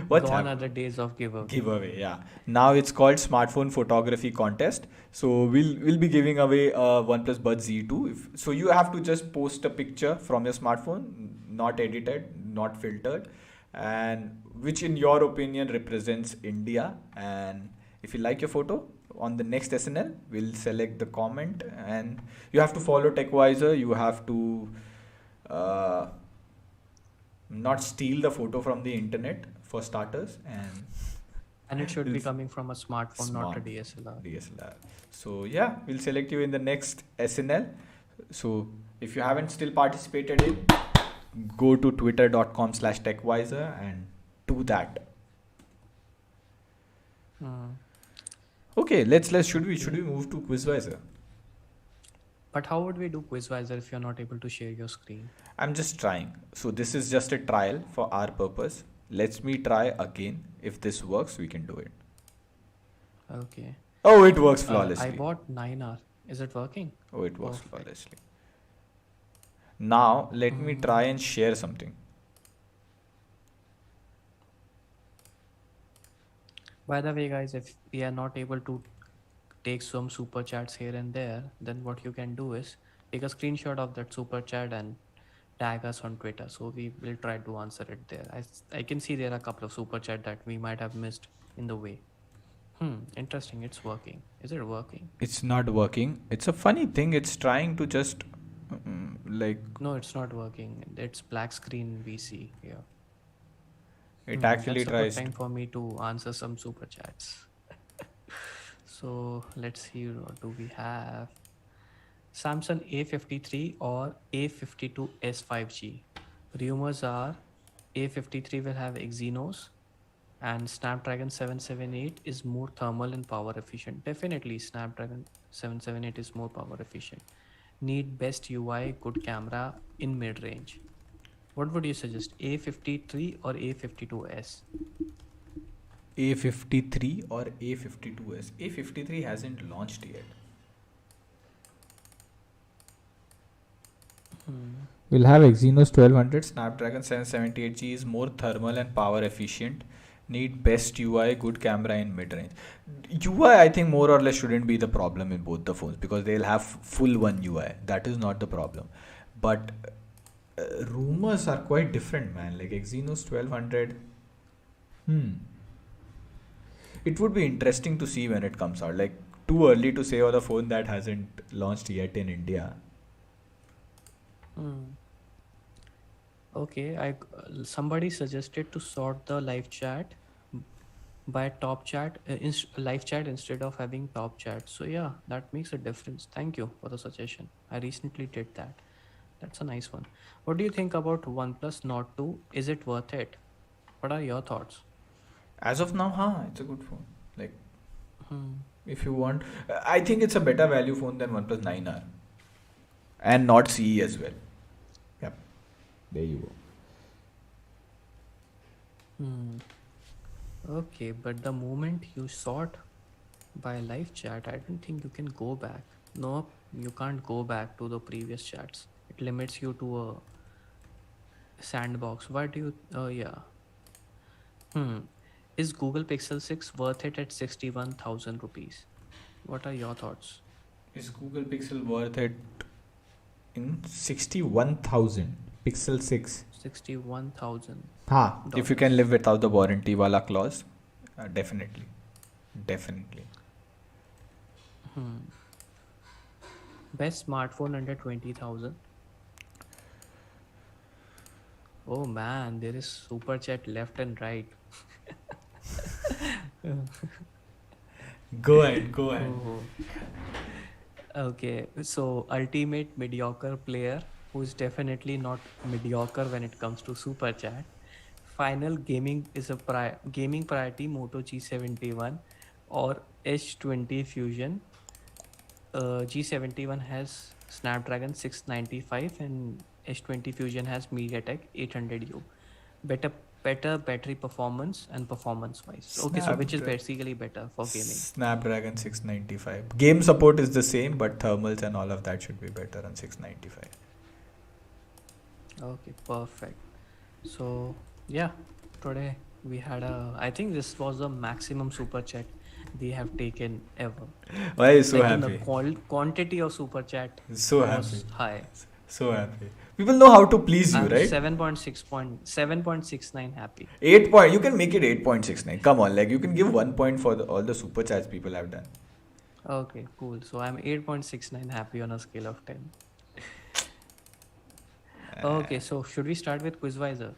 Gone are the days of giveaway. Yeah, now it's called smartphone photography contest. So we'll be giving away a OnePlus Buds Z2. So you have to just post a picture from your smartphone, not edited, not filtered, and which in your opinion represents India. And if you like your photo, on the next SNL, we'll select the comment, and you have to follow TechWiser. You have to not steal the photo from the internet, for starters, and it should be coming from a smartphone, not a DSLR. So yeah, we'll select you in the next SNL. So if you haven't still participated in, go to twitter.com/TechWiser and do that. Okay, should we move to QuizWiser? But how would we do QuizWiser if you're not able to share your screen? I'm just trying. So this is just a trial for our purpose. Let me try again. If this works, we can do it. Okay. Oh, it works flawlessly. I bought 9R. Is it working? Oh, it works flawlessly. Now, let me try and share something. By the way, guys, if we are not able to take some super chats here and there, then what you can do is take a screenshot of that super chat and tag us on Twitter. So we will try to answer it there. I can see there are a couple of super chat that we might have missed in the way. Interesting. It's working. Is it working? It's not working. It's a funny thing. It's trying to just like No, it's not working. It's black screen we see here. it actually That's a good tries to. time for me to answer some super chats. So let's see what do we have. Samsung A53 or A52s 5G. Rumors are A53 will have Exynos and Snapdragon 778 is more thermal and power efficient. Definitely Snapdragon 778 is more power efficient. Need best UI, good camera in mid range. What would you suggest? A53 or A52s? A53 or A52s. A53 hasn't launched yet. Hmm. We'll have Exynos 1200. Snapdragon 778G is more thermal and power efficient. Need best UI, good camera in mid range. UI, I think, more or less shouldn't be the problem in both the phones because they'll have full one UI. That is not the problem. But rumors are quite different, man. Like Exynos 1200. It would be interesting to see when it comes out. Like, too early to say on a phone that hasn't launched yet in India. Hmm. Okay, somebody suggested to sort the live chat by top chat, live chat instead of having top chat. So yeah, that makes a difference. Thank you for the suggestion. I recently did that. That's a nice one. What do you think about OnePlus Nord 2? Is it worth it? What are your thoughts? As of now, it's a good phone. Like, Hmm. if you want, I think it's a better value phone than OnePlus 9R and Nord CE as well. Yep, there you go. Hmm. Okay, but the moment you sort by live chat, I don't think you can go back. No, you can't go back to the previous chats. It limits you to a sandbox. Why do you? Yeah. Hmm. Is Google Pixel 6 worth it at 61,000 rupees? What are your thoughts? Is Google Pixel worth it in 61,000? Pixel 6. $61,000. If you can live without the warranty wala clause, definitely. Definitely. Hmm. Best smartphone under 20,000. Oh man, there is super chat left and right. Go ahead, go ahead. Oh. Okay, so ultimate mediocre player who's definitely not mediocre when it comes to super chat. Final gaming is a gaming priority Moto G71 or H20 Fusion. G71 has Snapdragon 695 and H20 Fusion has MediaTek 800U. Better better battery performance and performance wise. Okay, so which is basically better for gaming? Snapdragon 695. Game support is the same, but thermals and all of that should be better on 695. Okay, perfect. So yeah, today we had I think this was the maximum super chat they have taken ever. Why are you so Like in the happy? quantity of super chat So happy. was high. So happy. People know how to please you, I'm right? 7.69 happy. 8 point. You can make it 8.69. Come on, like you can give 1 point for all the super chats people have done. Okay, cool. So I'm 8.69 happy on a scale of 10. Okay, so should we start with QuizWiser?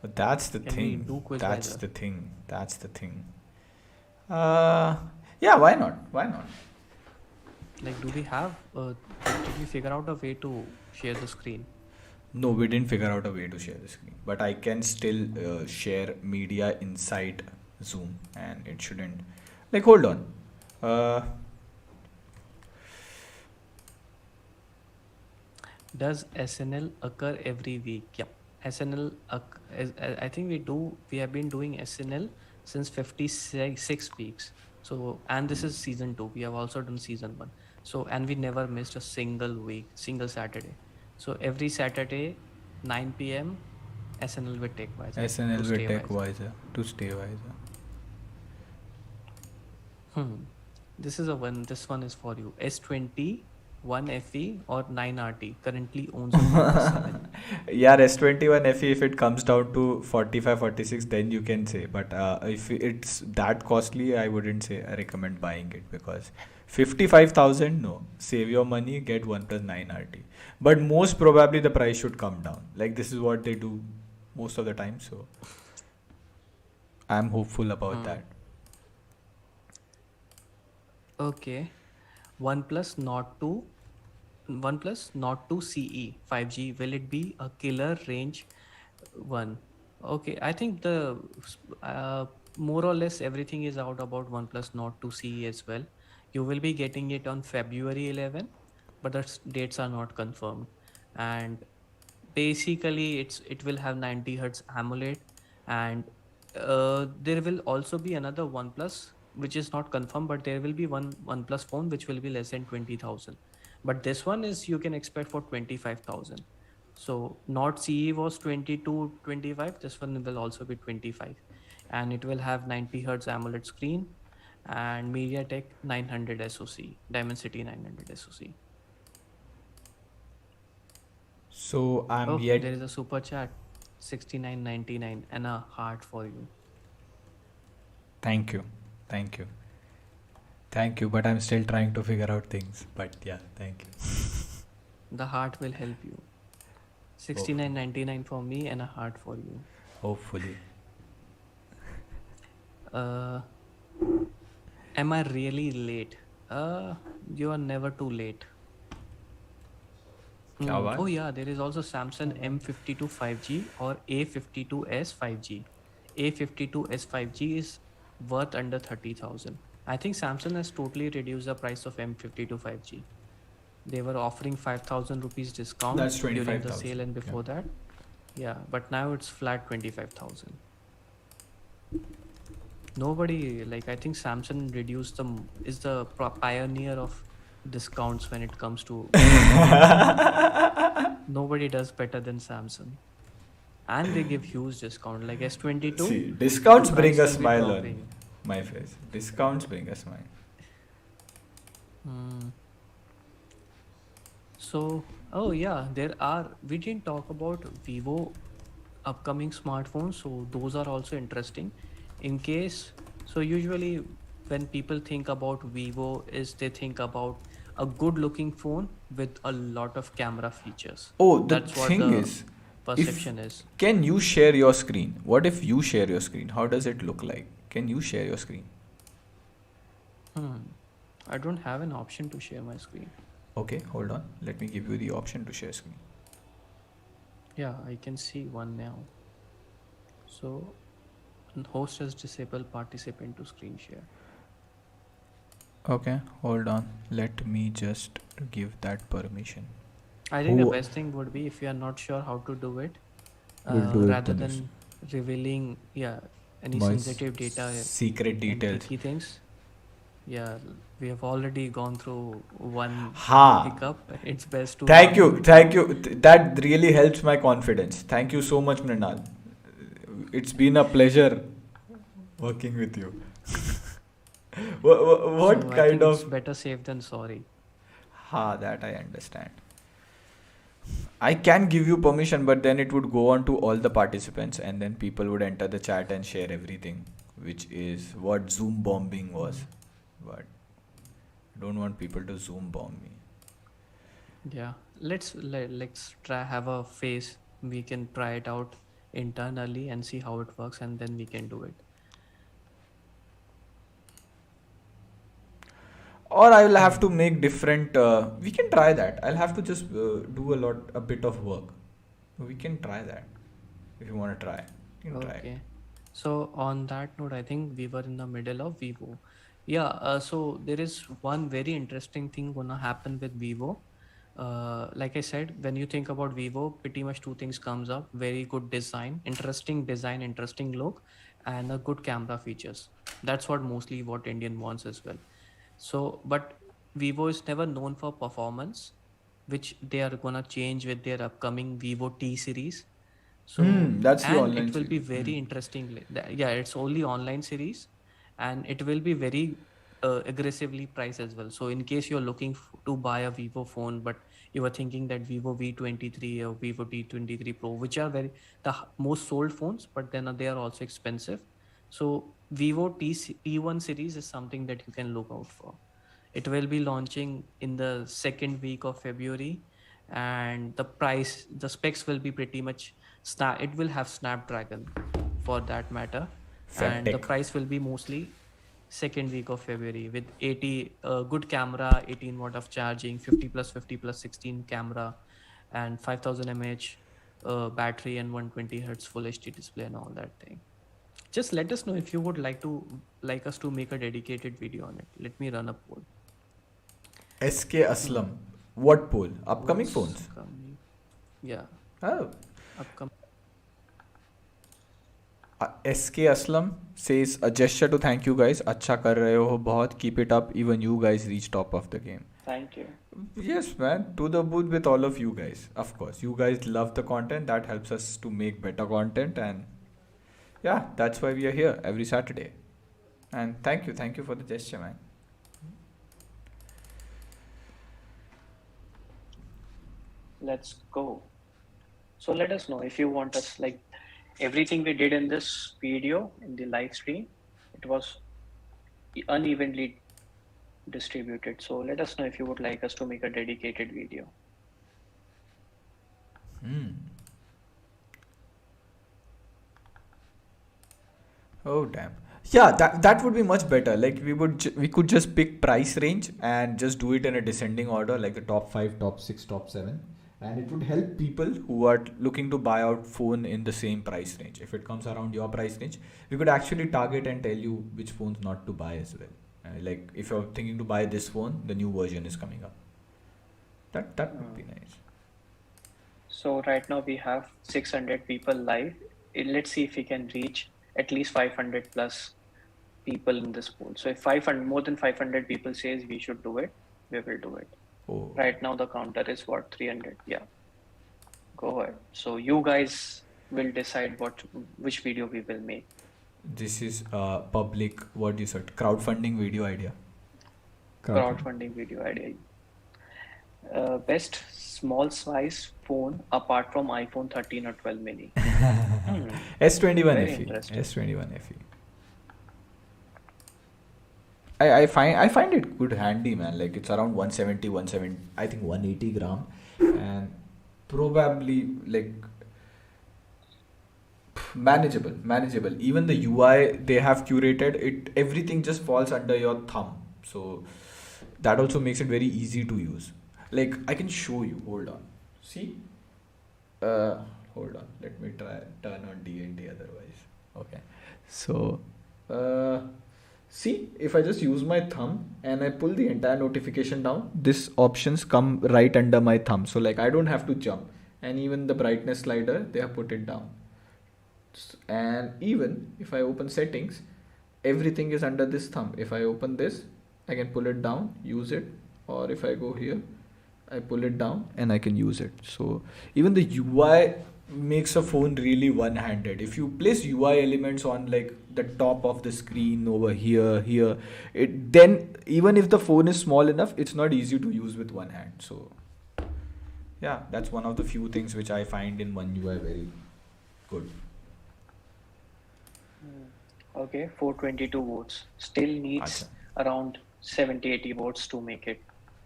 But that's the Can we thing. do That's QuizWiser? the thing. That's the thing. Uh, yeah. Why not? Why not? Like, do we have? Did we figure out a way to share the screen? No, we didn't figure out a way to share the screen, but I can still share media inside Zoom, and it shouldn't. Like, hold on. Uh, Does SNL occur every week? Yep. SNL, I think we do. We have been doing SNL since 56 weeks. So, and this is season 2. We have also done season 1. So, and we never missed a single week, single Saturday. So, every Saturday, 9 p.m., SNL with TechWiser to SNL with stay wiser. TechWiser to stay wiser. Hmm. This is a one. This one is for you. S20, 1FE or 9RT currently owns on OnePlus 7. Yeah, S21 FE, if it comes down to 45, 46, then you can say. But if it's that costly, I wouldn't say I recommend buying it, because 55,000, no. Save your money, get OnePlus 9RT. But most probably the price should come down. Like, this is what they do most of the time. So I'm hopeful about Hmm. that. Okay. OnePlus Nord 2, OnePlus Nord 2 CE 5G. Will it be a killer range one? Okay, I think the uh, more or less everything is out about OnePlus Nord 2 CE as well. You will be getting it on February 11, but the dates are not confirmed. And basically, it will have 90 hertz AMOLED, and there will also be another OnePlus which is not confirmed, but there will be one OnePlus phone which will be less than 20,000. But this one is you can expect for 25,000. So not CE was 22, 25. This one will also be 25, and it will have 90 hertz AMOLED screen and MediaTek 900 SoC, Dimensity 900 SoC. So I'm Oh, yet. there is a super chat. 69.99 and a heart for you. Thank you. Thank you. Thank you. But I'm still trying to figure out things. But yeah, thank you. The heart will help you. Hopefully. 69.99 for me and a heart for you. Hopefully. Uh, am I really late? You are never too late. क्या Hmm. Oh बात? yeah, there is also Samsung M52 5G or A52s 5G. A52s 5G is worth under 30,000. I think Samsung has totally reduced the price of M52 5G. They were offering 5,000 rupees discount That's during the 25,000. sale and Yeah. before that. Yeah, but now it's flat 25,000. Nobody, like, I think Samsung reduced them, is the pioneer of discounts when it comes to phones. Nobody does better than Samsung. And they give huge discount. Like S22, See, the discounts bring price a will be smile on dropping. my face. Discounts bring a smile. Hmm. So, oh yeah, we didn't talk about Vivo upcoming smartphones, so those are also interesting. In case, so usually when people think about Vivo, is they think about a good looking phone with a lot of camera features. Oh, the That's what thing the is, if perception is. can you share your screen? What if you share your screen? How does it look like? Can you share your screen? Hmm. I don't have an option to share my screen. Okay, hold on. Let me give you the option to share screen. Yeah, I can see one now. So host has disabled participant to screen share. Okay, hold on. Let me just give that permission. I think the Who best thing would be if you are not sure how to do it, will do it rather the next? than revealing, yeah, any My sensitive data secret and details. icky things. Yeah, we have already gone through one Ha! hiccup. It's best to Thank not you, reveal thank it. you. That really helps my confidence. Thank you so much, Mrinal. It's been a pleasure working with you. So What I kind think it's of. better safe than sorry. Ha, that I understand. I can give you permission, but then it would go on to all the participants, and then people would enter the chat and share everything, which is what Zoom bombing was. Mm. But I don't want people to Zoom bomb me. Yeah, let's try have a phase. We can try it out internally and see how it works, and then we can do it. Or I will have to Hmm. make different. We can try that. I'll have to just do a bit of work. We can try that if you want to try. You can try it. Okay. So on that note, I think we were in the middle of Vivo. Yeah, so there is one very interesting thing gonna happen with Vivo. Like I said, when you think about Vivo, pretty much two things comes up: very good design, interesting look, and a good camera features. That's what mostly what Indian wants as well. So, but Vivo is never known for performance, which they are gonna change with their upcoming Vivo T series. So, That's the and online it will be series. very interesting. Yeah, it's only online series, and it will be very aggressively priced as well. So in case you're looking to buy a Vivo phone, but you were thinking that Vivo V23 or Vivo T23 Pro, which are most sold phones, but then they are also expensive. So Vivo T1 series is something that you can look out for. It will be launching in the second week of February, and the specs will be pretty much it will have Snapdragon for that matter, Feb and the tech. price will be mostly second week of February with 80 good camera, 18 watt of charging, 50 plus 16 camera, and 5000 mAh battery, and 120 hertz full HD display and all that thing. Just let us know if you would like us to make a dedicated video on it. Let me run a poll. SK Aslam. Hmm. What poll? Upcoming What's phones? coming? Yeah, Oh. upcoming. SK Aslam says a gesture to thank you guys. अच्छा कर रहे हो बहुत. Keep it up. Even you guys reach top of the game. Thank you. Yes, man. To the booth with all of you guys. Of course, you guys love the content. That helps us to make better content, and yeah, that's why we are here every Saturday. And thank you for the gesture, man. Let's go. So let us know if you want us, like everything we did in this video, in the live stream, it was unevenly distributed. So let us know if you would like us to make a dedicated video. Oh damn. Yeah, that would be much better. Like we could just pick price range and just do it in a descending order, like the top 5, top 6, top 7, and it would help people who are looking to buy out phone in the same price range. If it comes around your price range, we could actually target and tell you which phones not to buy as well. Like if you're thinking to buy this phone, the new version is coming up. That would be nice. So right now we have 600 people live. Let's see if we can reach at least 500 plus people in this poll. So if 500, more than 500 people says we should do it, we will do it. Oh. Right now the counter is what, 300? Yeah. Go ahead. So you guys will decide which video we will make. This is public, what you said, crowdfunding video idea. Crowdfunding video idea. Best small size phone apart from iPhone 13 or 12 mini. S21 Very FE. interesting. S21 FE. I find it good handy, man. Like it's around 170, I think 180 gram, and probably like manageable. Even the UI they have curated it, everything just falls under your thumb, so that also makes it very easy to use. Like I can show you, hold on, see, hold on, let me try turn on DND otherwise. Okay, so see, if I just use my thumb and I pull the entire notification down, this options come right under my thumb, so like I don't have to jump. And even the brightness slider, they have put it down. And even if I open settings, everything is under this thumb. If I open this, I can pull it down, use it, or if I go here, I pull it down and I can use it. So even the UI makes a phone really one-handed. If you place UI elements on like the top of the screen over here, it then even if the phone is small enough, it's not easy to use with one hand. So yeah, that's one of the few things which I find in One UI very good. Okay, 422 votes. Still needs around 70-80 votes to make it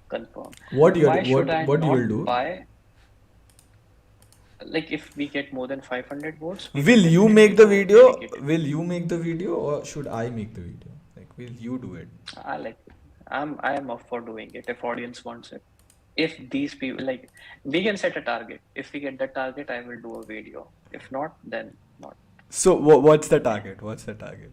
confirm. What you Why should I what you will not do? buy? Like if we get more than 500 votes, we Will you definitely make the do a video? dedicated Will you make the video or should I make the video? Like, will you do it? I like it. I am up for doing it if audience wants it. If these people, like, we can set a target. If we get the target, I will do a video. If not, then not. So what's the target? What's the target?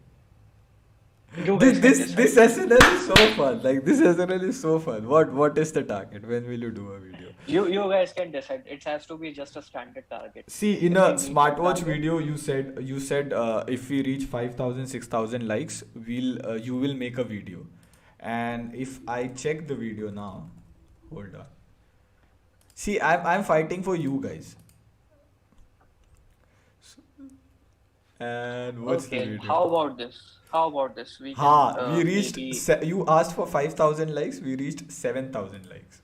You guys can decide. This SNL is so fun. Like this SNL is so fun. What is the target? When will you do a video? You guys can decide. It has to be just a standard target. See, in If a we meet the smartwatch target- video, you said if we reach 5,000, 6,000 likes, you will make a video. And if I check the video now, hold on. See, I'm fighting for you guys. And what's the Okay, video? how about this? How about this? We can Ha, we reached, maybe. you asked for 5,000 likes, we reached 7,000 likes.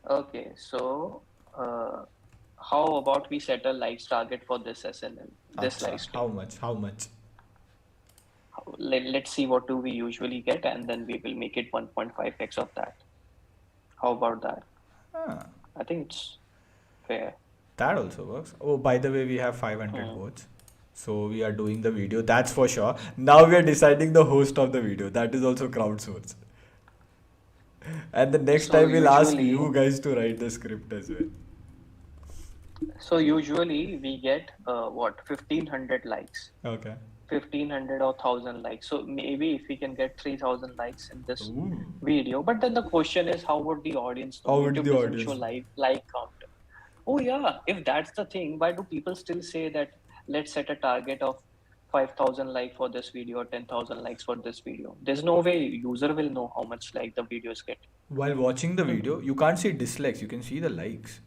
Okay, so how about we set a likes target for this SNL, this live Acha, stream? how much? How much? Let's see what do we usually get, and then we will make it 1.5x of that. How about that? Ah, I think it's fair. that also works. Oh, by the way, we have 500 Hmm. votes. So we are doing the video, that's for sure. Now we are deciding the host of the video. That is also crowdsourced. And the next So time we'll ask usually, you guys to write the script as well. so usually we get what 1500 likes, Okay. 1500 or 1000 likes. So maybe if we can get 3000 likes in this Ooh. video, but then the question is, how would the audience know? How would YouTube the doesn't show audience? live like count. Oh yeah, if that's the thing, why do people still say that let's set a target of 5,000 like for this video or 10,000 likes for this video? There's no way user will know how much like the videos get. While watching the video, you can't see dislikes, you can see the likes.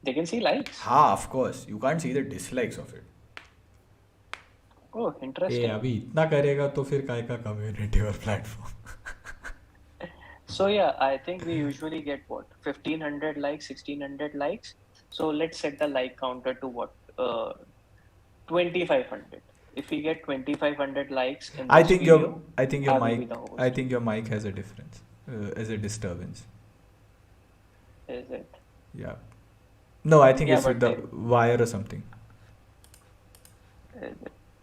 They can see likes. Ha, of course. You can't see the dislikes of it. Oh, A interesting. अभी इतना करेगा तो फिर काय का community और platform. So yeah, I think we usually get what 1,500 likes, 1,600 likes. So let's set the like counter to what 2,500. If we get 2,500 likes in I this think your video, I think your I will be mic the I host. think your mic has a difference, as a disturbance. Is it? Yeah. No, I think Yeah, it's with but the wire or something.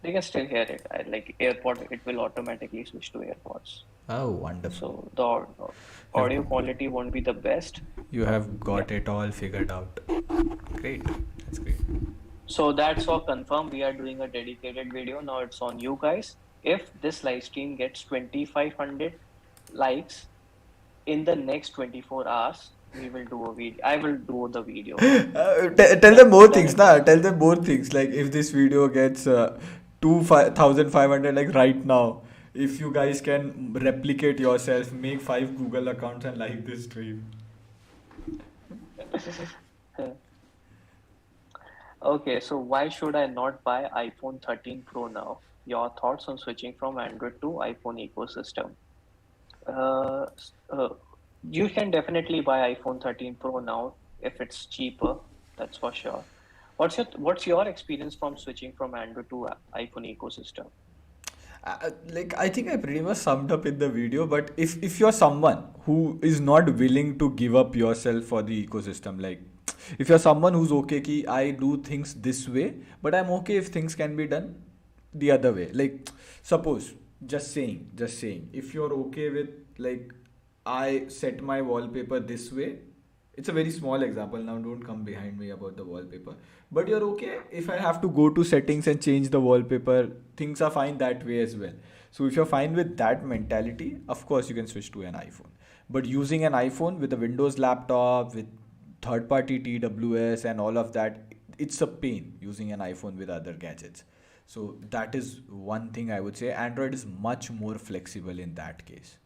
they can still hear it. Like AirPod, it will automatically switch to AirPods. Oh, wonderful. So the You've, audio quality won't be the best. you But have yeah. got it all figured out. Great. That's great. So that's all confirmed. We are doing a dedicated video. Now it's on you guys. If this live stream gets 2,500 likes in the next 24 hours, we will do a video. I will do the video. Tell them more Then things, it is na. done. Tell them more things. Like if this video gets 2,500 like right now, if you guys can replicate yourself, make 5 Google accounts and like this stream. Okay, so why should I not buy iPhone 13 Pro now? Your thoughts on switching from Android to iPhone ecosystem? Uh, you can definitely buy iPhone 13 Pro now if it's cheaper. That's for sure. What's your experience from switching from Android to iPhone ecosystem? Like I think I pretty much summed up in the video, but if you're someone who is not willing to give up yourself for the ecosystem, like if you're someone who's okay ki I do things this way, but I'm okay if things can be done the other way. Like suppose just saying, if you're okay with like I set my wallpaper this way, it's a very small example now, don't come behind me about the wallpaper, but you're okay if I have to go to settings and change the wallpaper, things are fine that way as well. So if you're fine with that mentality, of course you can switch to an iPhone. But using an iPhone with a Windows laptop with third party TWS and all of that, it's a pain using an iPhone with other gadgets. So that is one thing I would say. Android is much more flexible in that case.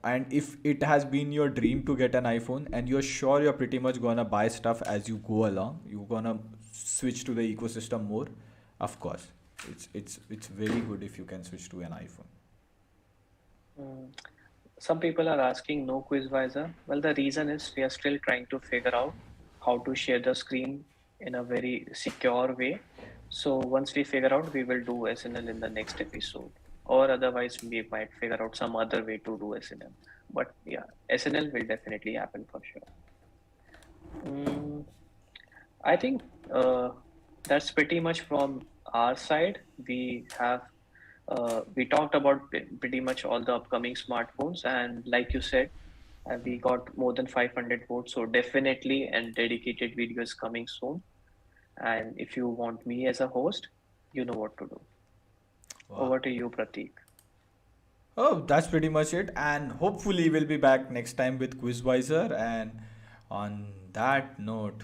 And if it has been your dream to get an iPhone and you're sure you're pretty much gonna buy stuff as you go along, you're gonna switch to the ecosystem more, of course. It's very good if you can switch to an iPhone. Mm. Some people are asking no QuizWiser. Well, the reason is we are still trying to figure out how to share the screen in a very secure way. So once we figure out, we will do SNL in the next episode. Or otherwise, we might figure out some other way to do SNL. But yeah, SNL will definitely happen for sure. Mm, I think that's pretty much from our side. We talked about pretty much all the upcoming smartphones, and like you said, we got more than 500 votes. So definitely, and dedicated video is coming soon. And if you want me as a host, you know what to do. Wow. Over to you, Pratik. Oh, that's pretty much it. And hopefully we'll be back next time with Quizwiser. And on that note,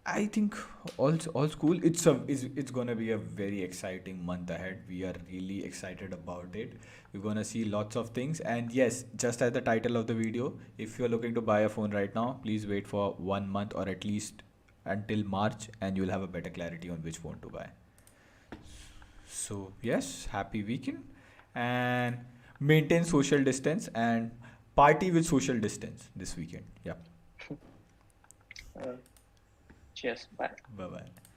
I think all's cool. It's gonna be a very exciting month ahead. We are really excited about it. We're gonna see lots of things. And yes, just as the title of the video, if you're looking to buy a phone right now, please wait for 1 month or at least until March, and you'll have a better clarity on which phone to buy. So yes, happy weekend, and maintain social distance and party with social distance this weekend. Yeah. Cheers. Bye. Bye bye.